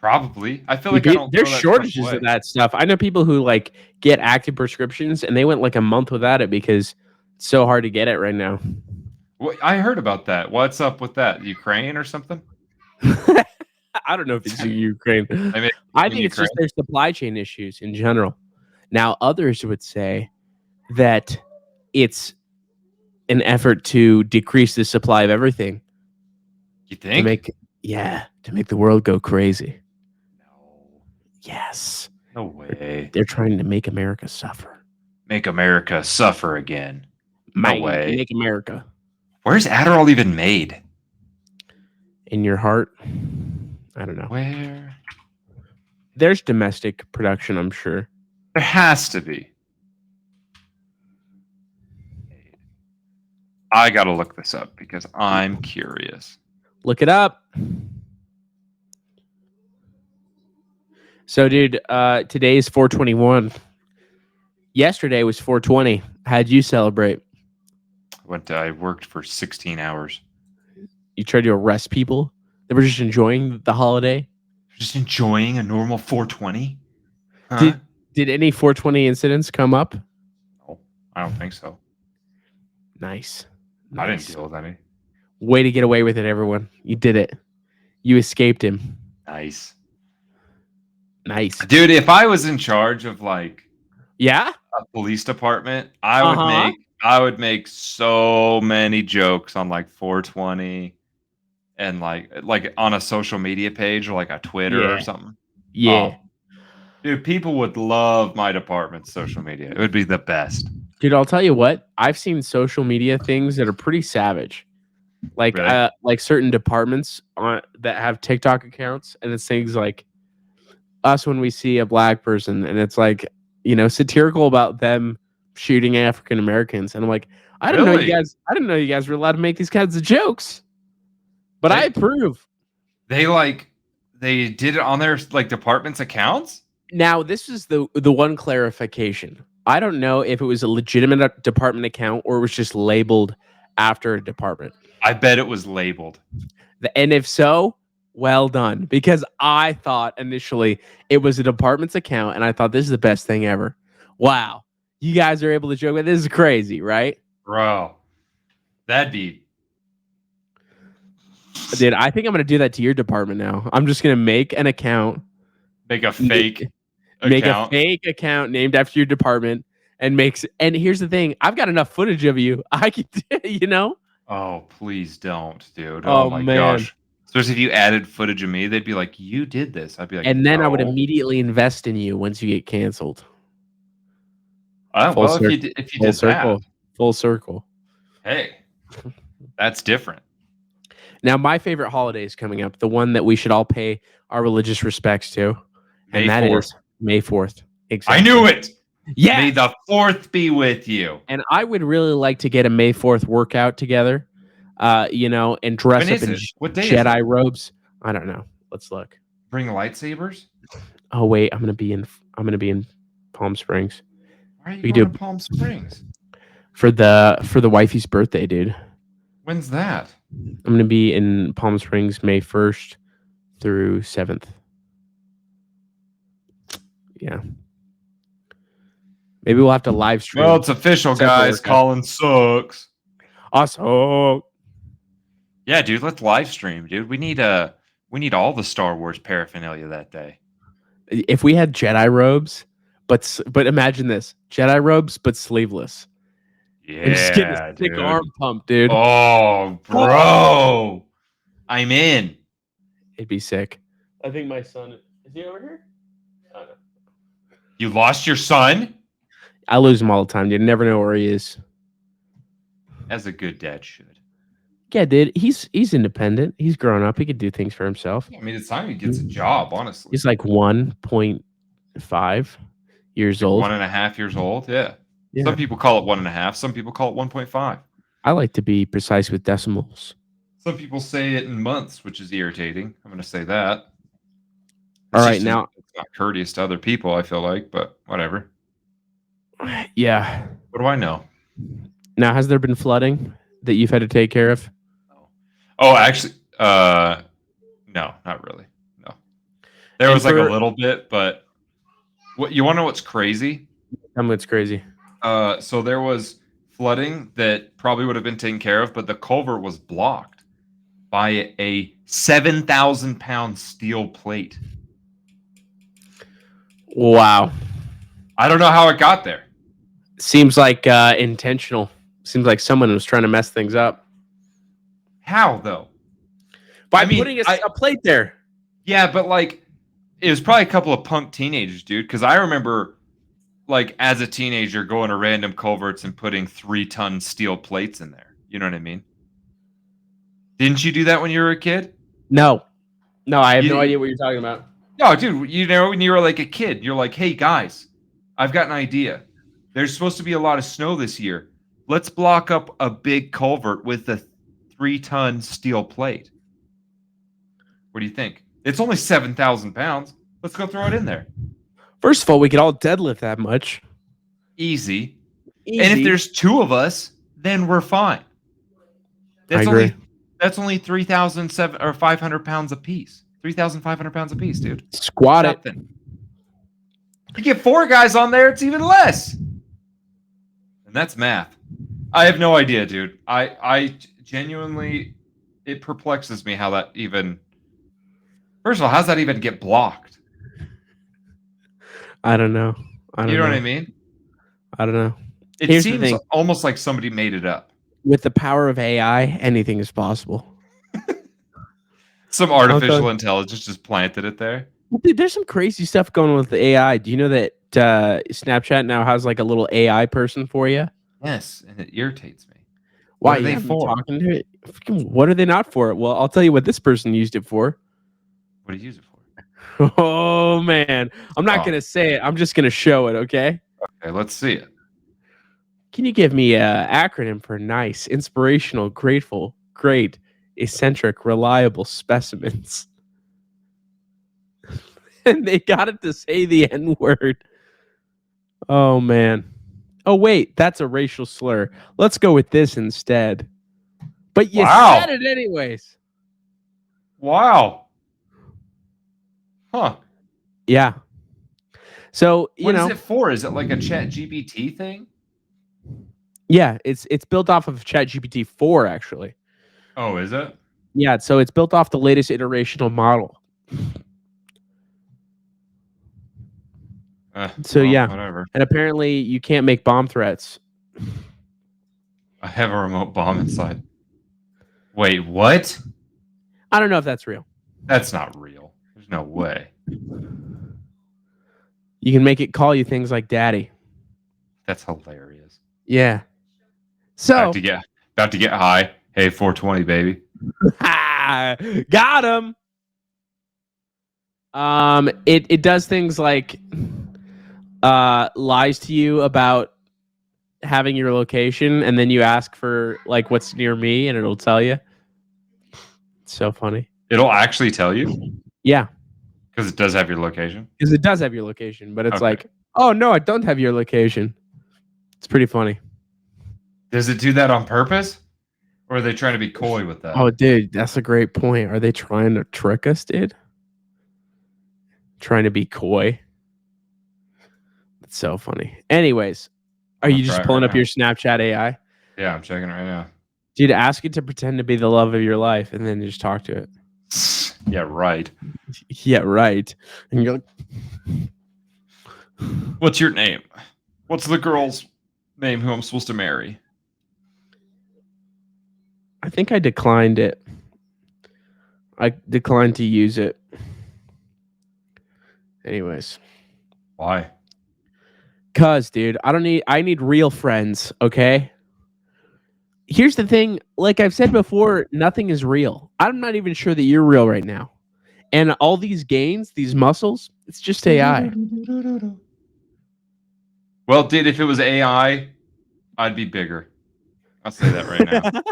Probably. I feel like there's shortages of that stuff. I know people who like get active prescriptions and they went like a month without it because it's so hard to get it right now. Well, I heard about that. What's up with that? Ukraine or something? I don't know if it's Ukraine. I think it's just their supply chain issues in general. Now, others would say that it's an effort to decrease the supply of everything. You think? To make the world go crazy. No. Yes. No way. They're trying to make America suffer. Make America suffer again. No way. Make America. Where's Adderall even made? In your heart? I don't know. Where? There's domestic production, I'm sure. There has to be. I gotta look this up because I'm curious. Look it up. So, dude, today is 4/21. Yesterday was 4/20. How'd you celebrate? I worked for 16 hours. You tried to arrest people that were just enjoying the holiday? Just enjoying a normal 4/20? Huh? Did any 4/20 incidents come up? No, I don't think so. Nice. I didn't deal with any. Way to get away with it, everyone. You did it. You escaped him. Nice. Dude, if I was in charge of a police department, I would make so many jokes on like 4/20 and like on a social media page or like a Twitter or something. Yeah. Oh, dude, people would love my department's social media. It would be the best. Dude, I'll tell you what. I've seen social media things that are pretty savage. Like Really? Like certain departments that have TikTok accounts, and it's things like us when we see a black person, and it's like, satirical about them shooting African Americans, and I'm like, I didn't know you guys were allowed to make these kinds of jokes, but I approve. They did it on their department's accounts. Now, this is the one clarification. I don't know if it was a legitimate department account or it was just labeled after a department. I bet it was labeled. And if so, well done. Because I thought initially it was a department's account, and I thought this is the best thing ever. Wow. You guys are able to joke about this. Is crazy, right? Bro. That'd be... Dude, I think I'm going to do that to your department now. I'm just going to make an account. Make a fake account. Make a fake account named after your department and here's the thing. I've got enough footage of you. I could, Oh, please don't, dude. Oh my man. Gosh. Especially if you added footage of me, they'd be like, you did this. I'd be like, and then no. I would immediately invest in you once you get canceled. If you did that. Full circle. Hey, that's different. Now, my favorite holiday is coming up, the one that we should all pay our religious respects to. And that is May 4th. Exactly. I knew it. Yeah. May the 4th be with you. And I would really like to get a May 4th workout together, and dress up in What day Jedi robes. I don't know. Let's look. Bring lightsabers? Oh wait, I'm gonna be in Palm Springs. Why are you We going do- to Palm Springs? for the wifey's birthday, dude. When's that? I'm gonna be in Palm Springs May 1st through 7th. Yeah. Maybe we'll have to live stream. Well, it's official, Separate guys. workouts. Colin sucks. Awesome. Yeah, dude, let's live stream, dude. We need all the Star Wars paraphernalia that day. If we had Jedi robes, but imagine this: Jedi robes but sleeveless. And just get Yeah, a thick dude. arm pump, dude. Oh, bro. I'm in. It'd be sick. I think my son is he over here? Oh, no. You lost your son? I lose him all the time, dude. Never know where he is. As a good dad should. Yeah, dude. He's independent. He's grown up. He could do things for himself. I mean, it's time he gets a job, honestly. He's like 1.5 years old. 1.5 years old. Yeah. Yeah. Some people call it 1.5. Some people call it 1.5. I like to be precise with decimals. Some people say it in months, which is irritating. I'm going to say that. All right, just- now. it's not courteous to other people, I feel like, but whatever. Yeah. What do I know? Now, has there been flooding that you've had to take care of? Oh, actually, no, not really. No. There And was like a for- little bit, but what you want to know what's crazy? Tell me what's crazy. So there was flooding that probably would have been taken care of, but the culvert was blocked by a 7,000-pound steel plate. Wow. I don't know how it got there. Seems like intentional. Seems like someone was trying to mess things up. How though? By I mean, putting a plate there. Yeah, but like it was probably a couple of punk teenagers, dude. Because I remember, like, as a teenager, going to random culverts and putting 3-ton steel plates in there. You know what I mean? Didn't you do that when you were a kid? No, I have no idea what you're talking about. No, dude. You know, when you were like a kid, you're like, "Hey guys, I've got an idea. There's supposed to be a lot of snow this year. Let's block up a big culvert with a 3-ton steel plate. What do you think? It's only 7,000 pounds. Let's go throw it in there. First of all, we could all deadlift that much. Easy. Easy. And if there's 2 of us, then we're fine. I agree. That's only 3,700 or 500 pounds a piece. 3,500 pounds a piece, dude. Squat it. Nothing. You get 4 guys on there, it's even less. And that's math. I have no idea, dude. I genuinely, it perplexes me how that even. First of all, how's that even get blocked? I don't know. You know what I mean? I don't know. It Here's the seems thing. almost like somebody made it up. With the power of AI, anything is possible. Some artificial intelligence just planted it there. Dude, there's some crazy stuff going on with the AI. Do you know that Snapchat now has like a little AI person for you? Yes, and it irritates me. Why What are they you for? talking to it? What are they not for? Well, I'll tell you what this person used it for. What do you use it for? Oh man, I'm not gonna say it. I'm just gonna show it. Okay. Okay, let's see it. Can you give me a acronym for nice, inspirational, grateful, great, eccentric, reliable specimens? And they got it to say the N word. Oh man. Oh wait, that's a racial slur. Let's go with this instead. But you Wow. said it anyways. Wow. Huh. Yeah. So What is it for? Is it like a Chat GPT thing? yeah, it's built off of ChatGPT 4 actually. Oh, is it? Yeah, so it's built off the latest iterational model. So well, yeah, whatever. and apparently you can't make bomb threats. I have a remote bomb inside. Wait, what? I don't know if that's real. That's not real. There's no way. You can make it call you things like daddy. That's hilarious. Yeah. So About to get high. Hey, 420, baby. got him. It does things like lies to you about having your location, and then you ask for like what's near me, and it'll tell you. It's so funny. It'll actually tell you. Yeah. Because it does have your location. Because it does have your location, but it's Okay. like, oh no, I don't have your location. It's pretty funny. Does it do that on purpose? Or are they trying to be coy with that? Oh, dude, that's a great point. Are they trying to trick us, dude? Trying to be coy. That's so funny. Anyways, are I'm you gonna just try it pulling right up now. your Snapchat AI? Yeah, I'm checking it right now. Dude, ask it to pretend to be the love of your life and then just talk to it. Yeah, right. Yeah, right. And you're like, What's your name? What's the girl's name who I'm supposed to marry? I think I declined it. I declined to use it. Anyways. Why? Cause, dude, I need real friends, okay? Here's the thing, like I've said before, nothing is real. I'm not even sure that you're real right now. And all these gains, these muscles, it's just AI. Well, dude, if it was AI, I'd be bigger. I'll say that right now.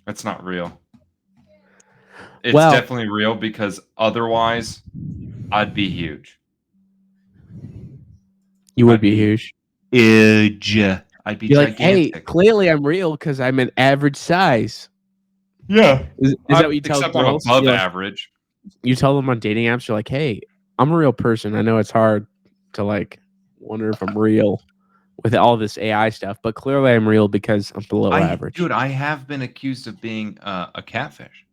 That's not real. It's Well- definitely real because otherwise, I'd be huge. You would I'd be be- huge. Huge. I'd be You're like, hey, gigantic. clearly I'm real because I'm an average size. Yeah. Is that what you tell Except girls? I'm above You're like- average. you tell them on dating apps, you're like, hey, I'm a real person. I know it's hard to like wonder if I'm real with all this AI stuff, but clearly I'm real because I'm below average. Dude, I have been accused of being a catfish.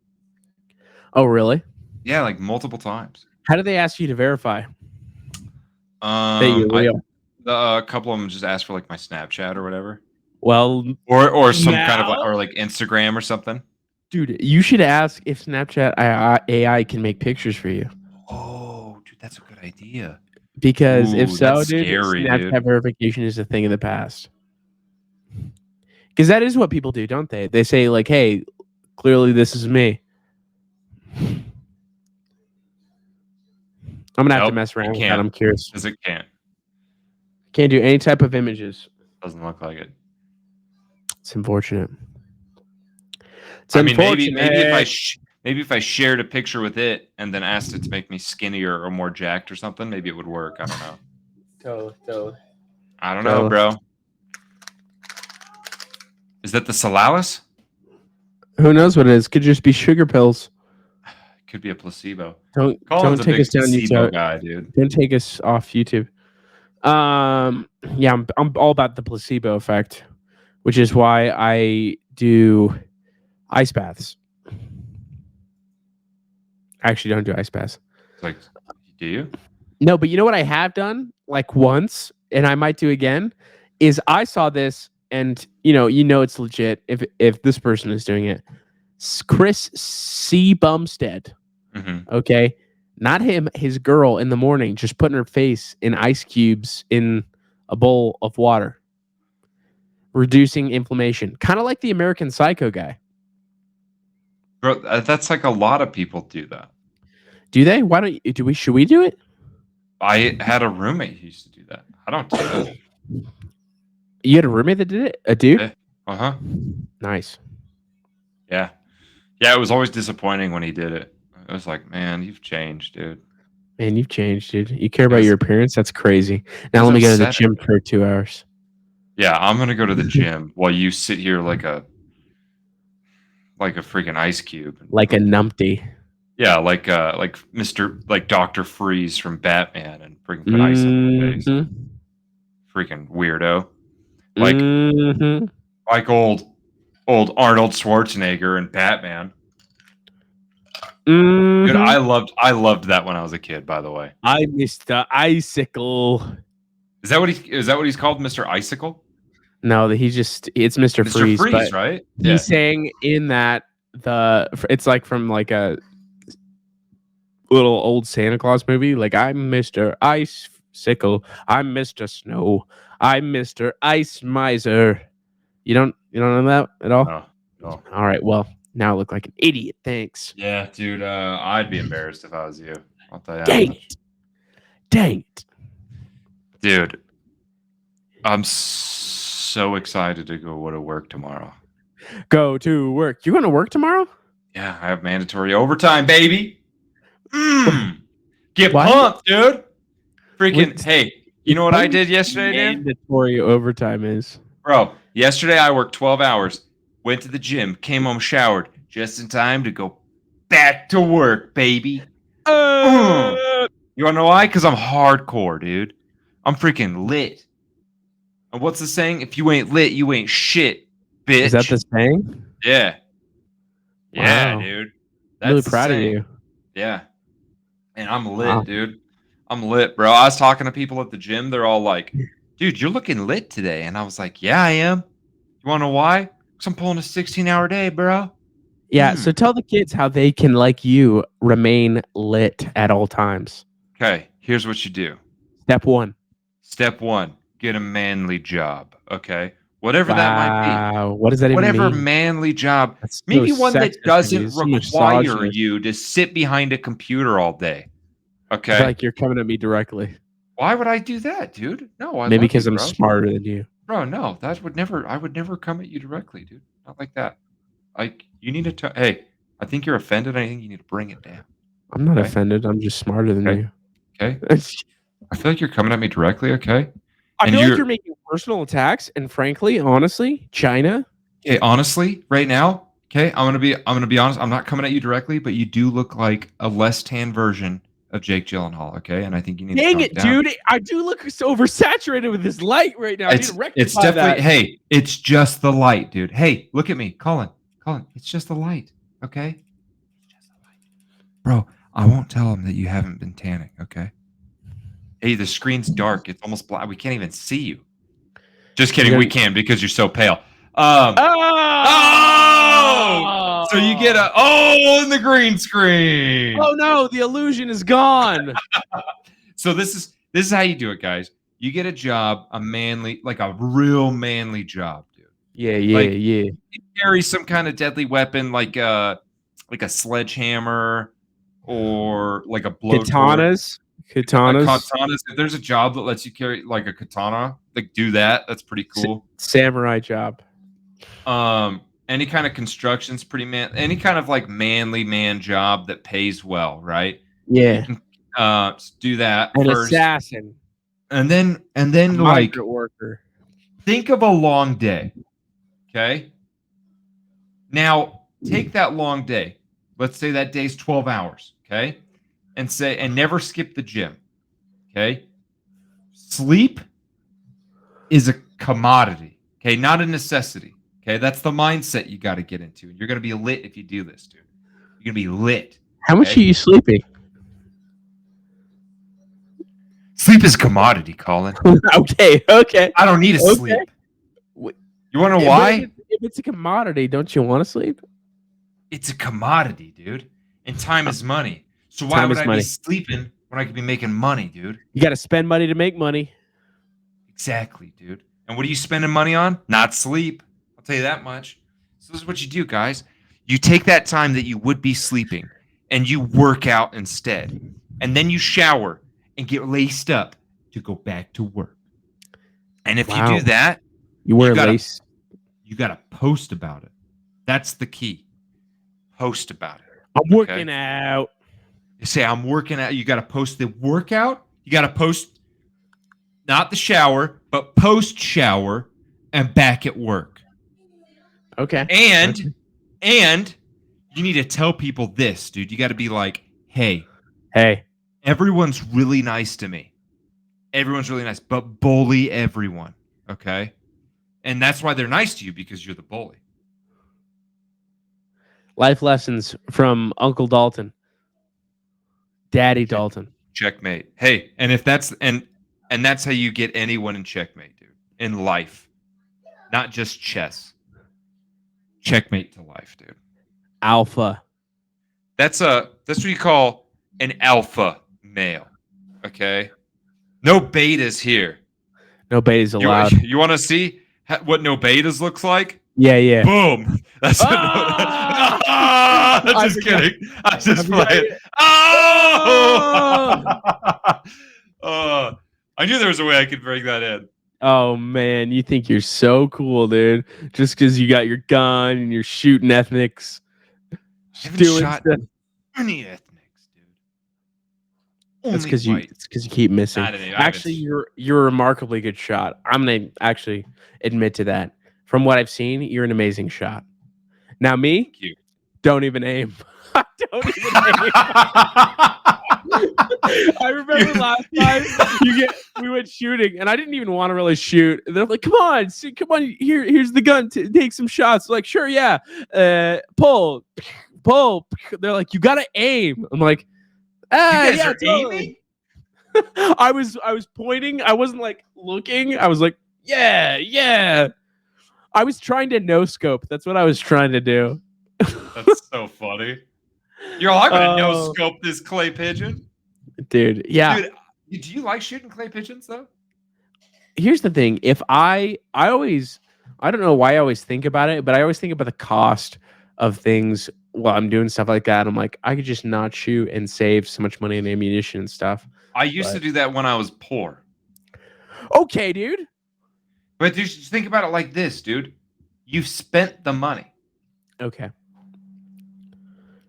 Oh, really? Yeah, like multiple times. How do they ask you to verify that you're real? A couple of them just asked for like my Snapchat or whatever, Well, or some kind of now- or like Instagram or something. dude, you should ask if Snapchat AI can make pictures for you. Oh, dude, that's a good idea. Because if Ooh, so, that's dude, scary, Snapchat dude. verification is a thing of the past. Because that is what people do, don't they? They say like, hey, clearly this is me. I'm gonna have to Nope, mess you around with can't. that. I'm curious. Because it can't. Can't do any type of images. Doesn't look like it. It's unfortunate. It's I mean, unfortunate. maybe if I shared a picture with it and then asked it to make me skinnier or more jacked or something, maybe it would work. I don't know. Totally. I don't know, bro. Is that the Solaris? Who knows what it is? Could just be sugar pills. Could be a placebo. Don't Colin's a take big us down placebo YouTube. guy, dude. Don't take us off YouTube. Yeah, I'm all about the placebo effect, which is why I do ice baths. I actually don't do ice baths. It's like, do you? No, but you know what I have done like once, and I might do again, is I saw this, and you know it's legit if this person is doing it. Chris C. Bumstead. Mm-hmm. Okay. Not him, his girl in the morning, just putting her face in ice cubes in a bowl of water, reducing inflammation. Kind of like the American Psycho guy. Bro, that's like a lot of people do that. Do they? Why don't you, should we do it? I had a roommate who used to do that. I don't do that. You had a roommate that did it? A dude? Yeah. Uh-huh. Nice. Yeah. Yeah, it was always disappointing when he did it. It was like, man, you've changed, dude. Man, you've changed, dude. You care about was- your appearance? That's crazy. Now was let me go to the upsetting. gym for 2 hours. Yeah, I'm gonna go to the gym while you sit here like a freaking ice cube. Like a numpty. Yeah, like Mr. like Dr. Freeze from Batman and freaking put ice on your face. Mhm. Freaking weirdo. Like Mhm. like old Arnold Schwarzenegger and Batman. Dude, Mhm. I loved that when I was a kid, by the way. I missed the icicle. Is that what he's called, Mr. Icicle? No, it's Mr. Mr. Freeze. Freeze, But right? he's saying in that it's like from like a little old Santa Claus movie. Like, I'm Mr. Icicle. I'm Mr. Snow. I'm Mr. Ice Miser. You don't know that at all? No. All right. Well, now I look like an idiot. Thanks. Yeah, dude, I'd be embarrassed if I was you. I'll tell you that Dang much. it. Dang it. Dude, I'm so excited to go to work tomorrow. Go to work. You going to work tomorrow? Yeah, I have mandatory overtime, baby. Mm. Get Why? pumped, dude. Freaking, What's- hey, you know what I did yesterday, dude? Mandatory overtime is. Bro, yesterday I worked 12 hours, went to the gym, came home, showered, just in time to go back to work, baby. You wanna know why? Because I'm hardcore, dude. I'm freaking lit. And what's the saying? If you ain't lit, you ain't shit, bitch. Is that the saying? Yeah. Yeah, Wow. dude. I'm really That's the proud of saying. you. Yeah. And I'm lit, Wow. dude. I'm lit, bro. I was talking to people at the gym. They're all like, dude, you're looking lit today. And I was like, yeah, I am. You want to know why? Because I'm pulling a 16-hour day, bro. Yeah. So tell the kids how they can, like you, remain lit at all times. Okay, here's what you do. Step 1. Step 1, get a manly job. Okay. Whatever that might be. Wow. What does that even Whatever mean? manly job. That's so Maybe one that sexist of doesn't you, so require misogynist. you to sit behind a computer all day. I Okay. feel like you're coming at me directly. Why would I do that, dude? No, I Maybe love because you, I'm bro. smarter than you. Bro, no, that would never. I would never come at you directly, dude. Not like that. Like you need to. Hey, I think you're offended. I think you need to bring it down. I'm not Okay. offended. I'm just smarter than Okay. you. Okay. I feel like you're coming at me directly. Okay. I And feel like you're making personal attacks, and frankly, honestly, China. Okay, honestly, right now, okay, I'm gonna be honest. I'm not coming at you directly, but you do look like a less tan version of Jake Gyllenhaal. Okay, and I think you need to Dang calm it, down. dude! I do look so oversaturated with this light right now. I need to rectify It's definitely. that. Hey, it's just the light, dude. Hey, look at me, Colin. Colin, it's just the light. Okay. It's just the light, bro. I won't tell him that you haven't been tanning. Okay. Hey, the screen's dark. It's almost black. We can't even see you. Just kidding. We can because you're so pale. Oh! So you get in the green screen. Oh no, the illusion is gone. So this is how you do it, guys. You get a job, a real manly job, dude. Yeah. Like, you carry some kind of deadly weapon, like a sledgehammer or like a blowtorch. Katanas. Katanas. If there's a job that lets you carry like a katana, like do that. That's pretty cool. Samurai job. Any kind of construction's pretty any kind of like manly man job that pays well, right? Yeah. You can do that An first. assassin. And then A like migrant worker. think of a long day. Okay? Now, take that long day. Let's say that day's 12 hours, okay? And never skip the gym. Okay? Sleep is a commodity, okay? Not a necessity. Okay? That's the mindset you got to get into. And you're going to be lit if you do this, dude. You're going to be lit. How much Okay? are you sleeping? Sleep is a commodity, Colin. Okay. I don't need to Okay. sleep. You want to know why? If it's a commodity, don't you want to sleep? It's a commodity, dude. And time is money. So why would I be sleeping when I could be making money, dude? You got to spend money to make money. Exactly, dude. And what are you spending money on? Not sleep. I'll tell you that much. So this is what you do, guys. You take that time that you would be sleeping and you work out instead. And then you shower and get laced up to go back to work. And if you do that, you wear lace. You got to post about it. That's the key. Post about it. I'm working out. You say, I'm working out. You got to post the workout. You got to post not the shower, but post shower and back at work. Okay. And you need to tell people this, dude. You got to be like, hey, everyone's really nice to me. Everyone's really nice, but bully everyone. Okay. And that's why they're nice to you, because you're the bully. Life lessons from Uncle Dalton. Daddy Dalton. Checkmate. Hey, and if that's and that's how you get anyone in checkmate, dude. In life. Not just chess. Checkmate to life, dude. Alpha. That's what you call an alpha male. Okay? No betas here. No betas allowed. You want to see what no betas looks like? Yeah. Boom. That's just kidding. I'm just playing. I knew there was a way I could bring that in. Oh man, you think you're so cool, dude? Just because you got your gun and you're shooting ethnics. I haven't shot any ethnics, dude. It's Only because you. white. It's because you keep missing. Not any- I Actually, haven't- you're a remarkably good shot. I'm gonna actually admit to that. From what I've seen, you're an amazing shot. Now, me, Thank you. don't even aim. I don't even aim. I remember last time we went shooting, and I didn't even want to really shoot. They're like, "Come on, come on, here's the gun. Take some shots." Like, sure, yeah. Pull. They're like, "You gotta aim." I'm like, You guys yeah, are totally. aiming? I was pointing. I wasn't like looking. I was like, yeah. I was trying to no scope. That's what I was trying to do. That's so funny. You're all, I'm gonna no Oh. scope this clay pigeon. Dude, yeah. Dude, do you like shooting clay pigeons though? Here's the thing. If I don't know why I always think about it, but I always think about the cost of things while I'm doing stuff like that. I'm like, I could just not shoot and save so much money on ammunition and stuff. I used to do that when I was poor. Okay, dude. But just think about it like this, dude. You've spent the money. Okay.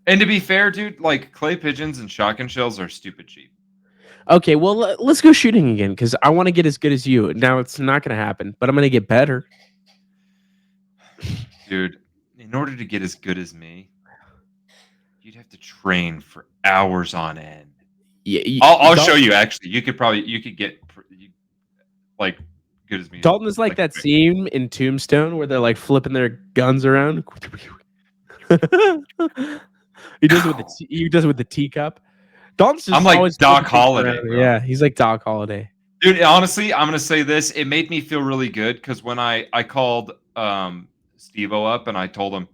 And to be fair, dude, like clay pigeons and shotgun shells are stupid cheap. Okay, well, let's go shooting again because I want to get as good as you. Now, it's not going to happen, but I'm going to get better. Dude, in order to get as good as me, you'd have to train for hours on end. Yeah, I'll show you, actually. You could get like good as me. Dalton is like that scene in Tombstone where they're like flipping their guns around. He does it with the teacup. Dalton's just I'm like always Doc flipping things Holliday, around. bro. Yeah, he's like Doc Holliday. Dude, honestly, I'm gonna say this. It made me feel really good because when I called Steve-O up and I told him,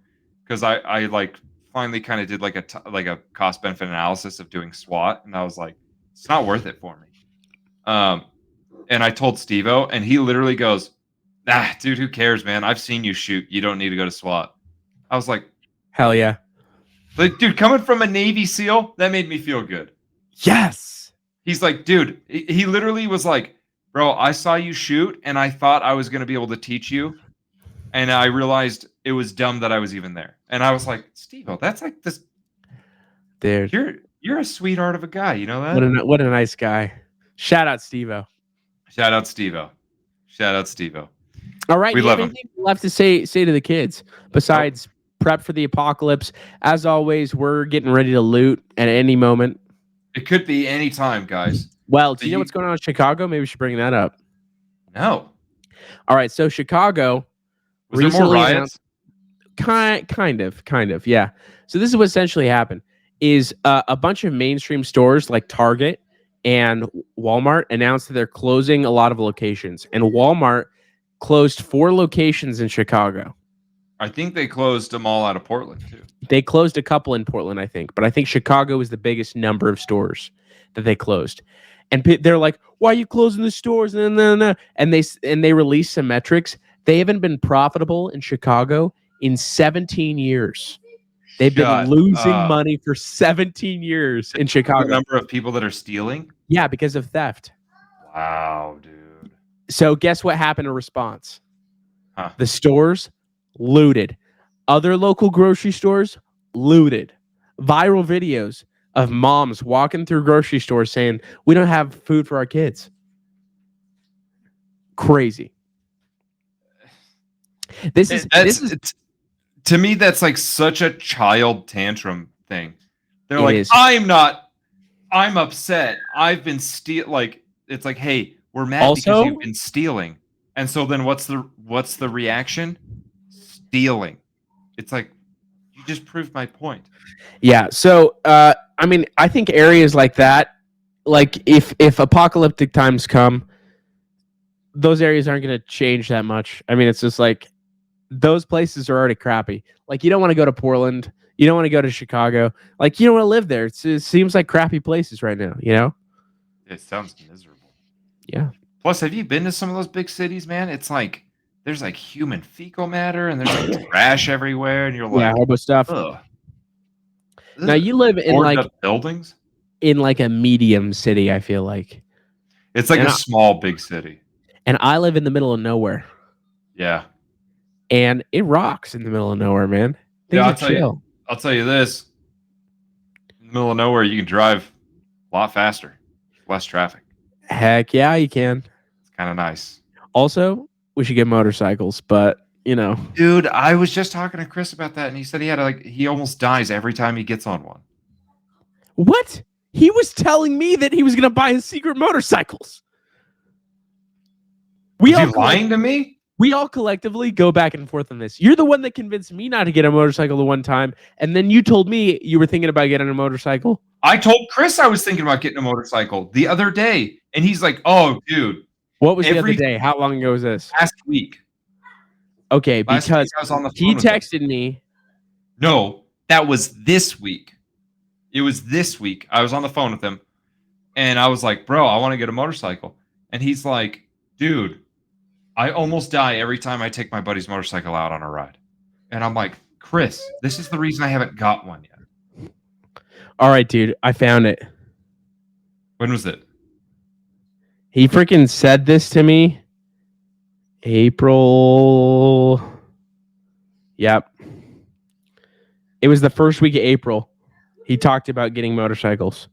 because I like finally kind of did like a cost benefit analysis of doing SWAT, and I was like, it's not worth it for me. And I told Steve-O, and he literally goes, "Ah, dude, who cares, man? I've seen you shoot. You don't need to go to SWAT." I was like, Hell yeah. like, dude, coming from a Navy SEAL, that made me feel good. Yes. He's like, dude, he literally was like, bro, I saw you shoot and I thought I was going to be able to teach you. And I realized it was dumb that I was even there. And I was like, Steve-O, that's like this. Dude. You're a sweetheart of a guy. You know that? What a nice guy. Shout out Steve-O. Shout out Steve-O. Shout out Steve-O. All right. We love him. Anything left to say to the kids besides prep for the apocalypse? As always, we're getting ready to loot at any moment. It could be any time, guys. Well, do you know what's going on in Chicago? Maybe we should bring that up. No. All right. So Chicago. Was there more riots? Kind of. Yeah. So this is what essentially happened is a bunch of mainstream stores like Target and Walmart announced that they're closing a lot of locations. And Walmart closed 4 locations in Chicago. I think they closed them all out of Portland, too. They closed a couple in Portland, I think. But I think Chicago was the biggest number of stores that they closed. And they're like, why are you closing the stores? And they released some metrics. They haven't been profitable in Chicago in 17 years. They've been losing money for 17 years in Chicago. The number of people that are stealing? Yeah, because of theft. Wow, dude. So guess what happened in response? Huh. The stores looted. Other local grocery stores looted. Viral videos of moms walking through grocery stores saying, we don't have food for our kids. Crazy. This is to me, that's like such a child tantrum thing. They're like, is. I'm upset. I've been like, it's like, hey, we're mad because you've been stealing. And so then what's the reaction? Stealing. It's like, you just proved my point. Yeah. So, I mean, I think areas like that, like if apocalyptic times come, those areas aren't going to change that much. I mean, it's just like those places are already crappy. Like you don't want to go to Portland. You don't want to go to Chicago. Like you don't want to live there. It seems like crappy places right now, you know? It sounds miserable. Yeah. Plus, have you been to some of those big cities, man? It's like there's like human fecal matter and there's like trash everywhere, and you're like, horrible stuff. Ugh. Now you live in like buildings in like a medium city. I feel like it's like a small big city, and I live in the middle of nowhere. Yeah, and it rocks in the middle of nowhere, man. I'll tell you this: in the middle of nowhere, you can drive a lot faster. less traffic. Heck yeah, you can. It's kind of nice. Also, we should get motorcycles, but Dude, I was just talking to Chris about that, and he said he almost dies every time he gets on one. What? He was telling me that he was going to buy his secret motorcycles. Was he lying to me? We all collectively go back and forth on this. You're the one that convinced me not to get a motorcycle the one time, and then you told me you were thinking about getting a motorcycle. I told Chris I was thinking about getting a motorcycle the other day, and he's like, "Oh, dude." What was the other day? How long ago was this? Last week. Okay, Last because week I was on the phone he with him. texted me. No, that was this week. It was this week. I was on the phone with him, and I was like, "Bro, I want to get a motorcycle." And he's like, "Dude, I almost die every time I take my buddy's motorcycle out on a ride." And I'm like, "Chris, this is the reason I haven't got one yet." All right, dude, I found it. When was it? He freaking said this to me. April. Yep. It was the first week of April. He talked about getting motorcycles.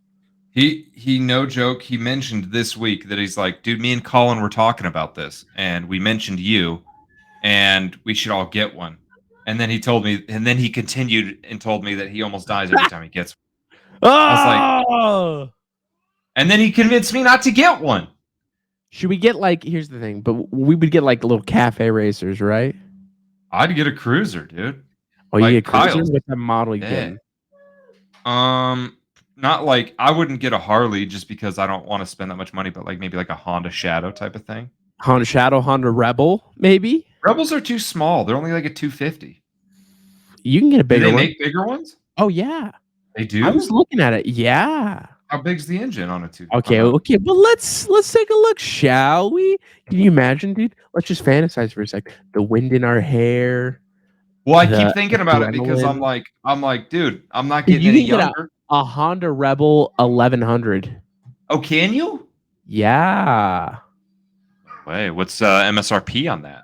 He no joke. He mentioned this week that he's like, "Dude, me and Colin were talking about this, and we mentioned you, and we should all get one." And then he told me, and then he continued and told me that he almost dies every time he gets one. I was like, and then he convinced me not to get one. Should we get here's the thing, but we would get little cafe racers, right? I'd get a cruiser, dude. Oh, you get Kyle's. cruisers? What the model you getting? Not I wouldn't get a Harley just because I don't want to spend that much money, but maybe a Honda Shadow type of thing. Honda Shadow, Honda Rebel, maybe? Rebels are too small. They're only a 250. You can get a bigger Do they one. make bigger ones? Oh, yeah. They do? I was looking at it. Yeah. How big's the engine on a 2? Okay. Well, let's take a look, shall we? Can you imagine, dude? Let's just fantasize for a sec. The wind in our hair. Well, I keep thinking about it because I'm like, dude, I'm not getting any younger. A Honda Rebel 1100. Oh, can you? Yeah. Wait, what's MSRP on that?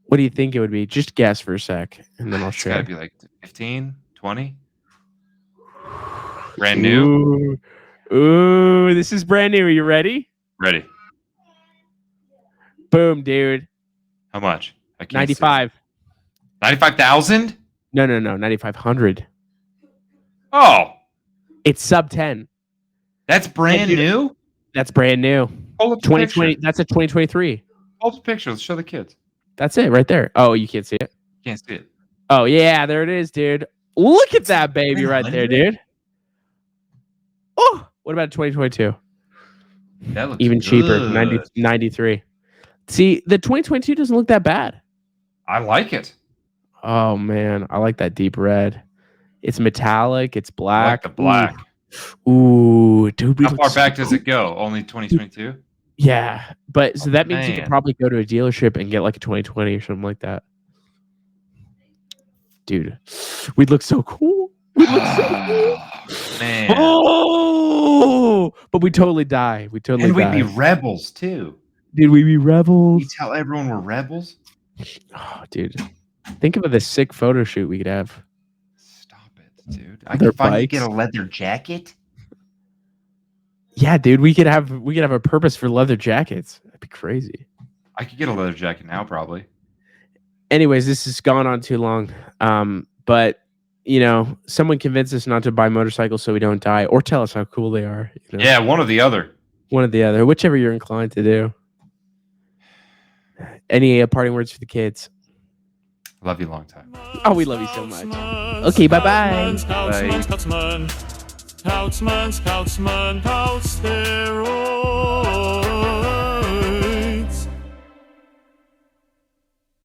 What do you think it would be? Just guess for a sec, and then I'll It's show gotta you. be 15, 20. Brand new. Ooh, this is brand new. Are you ready? Ready. Boom, dude. How much? I can't 95. 95,000? No, 9,500. Oh, It's sub 10. that's brand new? That's brand new. Hold up the 2020. picture. That's a 2023. Hold the picture. Let's show the kids. That's it right there. Oh, you can't see it. Can't see it. Oh yeah, there it is, dude. Look at that baby right there, dude. Oh, what about 2022? That looks Even cheaper, good. 93. See, the 2022 doesn't look that bad. I like it. Oh man, I like that deep red. It's metallic. It's I black. like the black. Ooh, dude. How far back does it go? Only 2022? Yeah, but so that means you could man. probably go to a dealership and get a 2020 or something like that. Dude, we'd look so cool. We'd look so cool. Man. Oh, but we totally die. We totally And we'd die. be rebels too. Dude, we'd be rebels. You tell everyone we're rebels? Oh, dude. Think of the sick photo shoot we could have. Stop it, dude. I Their could finally bikes. get a leather jacket. Yeah, dude, we could have a purpose for leather jackets. That'd be crazy. I could get a leather jacket now, probably. Anyways, this has gone on too long. But someone convince us not to buy motorcycles so we don't die, or tell us how cool they are. Yeah, one or the other. One or the other, whichever you're inclined to do. Any parting words for the kids? Love you long time. Oh, we love you so much. Okay, bye-bye. Scoutsman, Scoutsman, Scoutsman, Scoutsman, Scoutsman,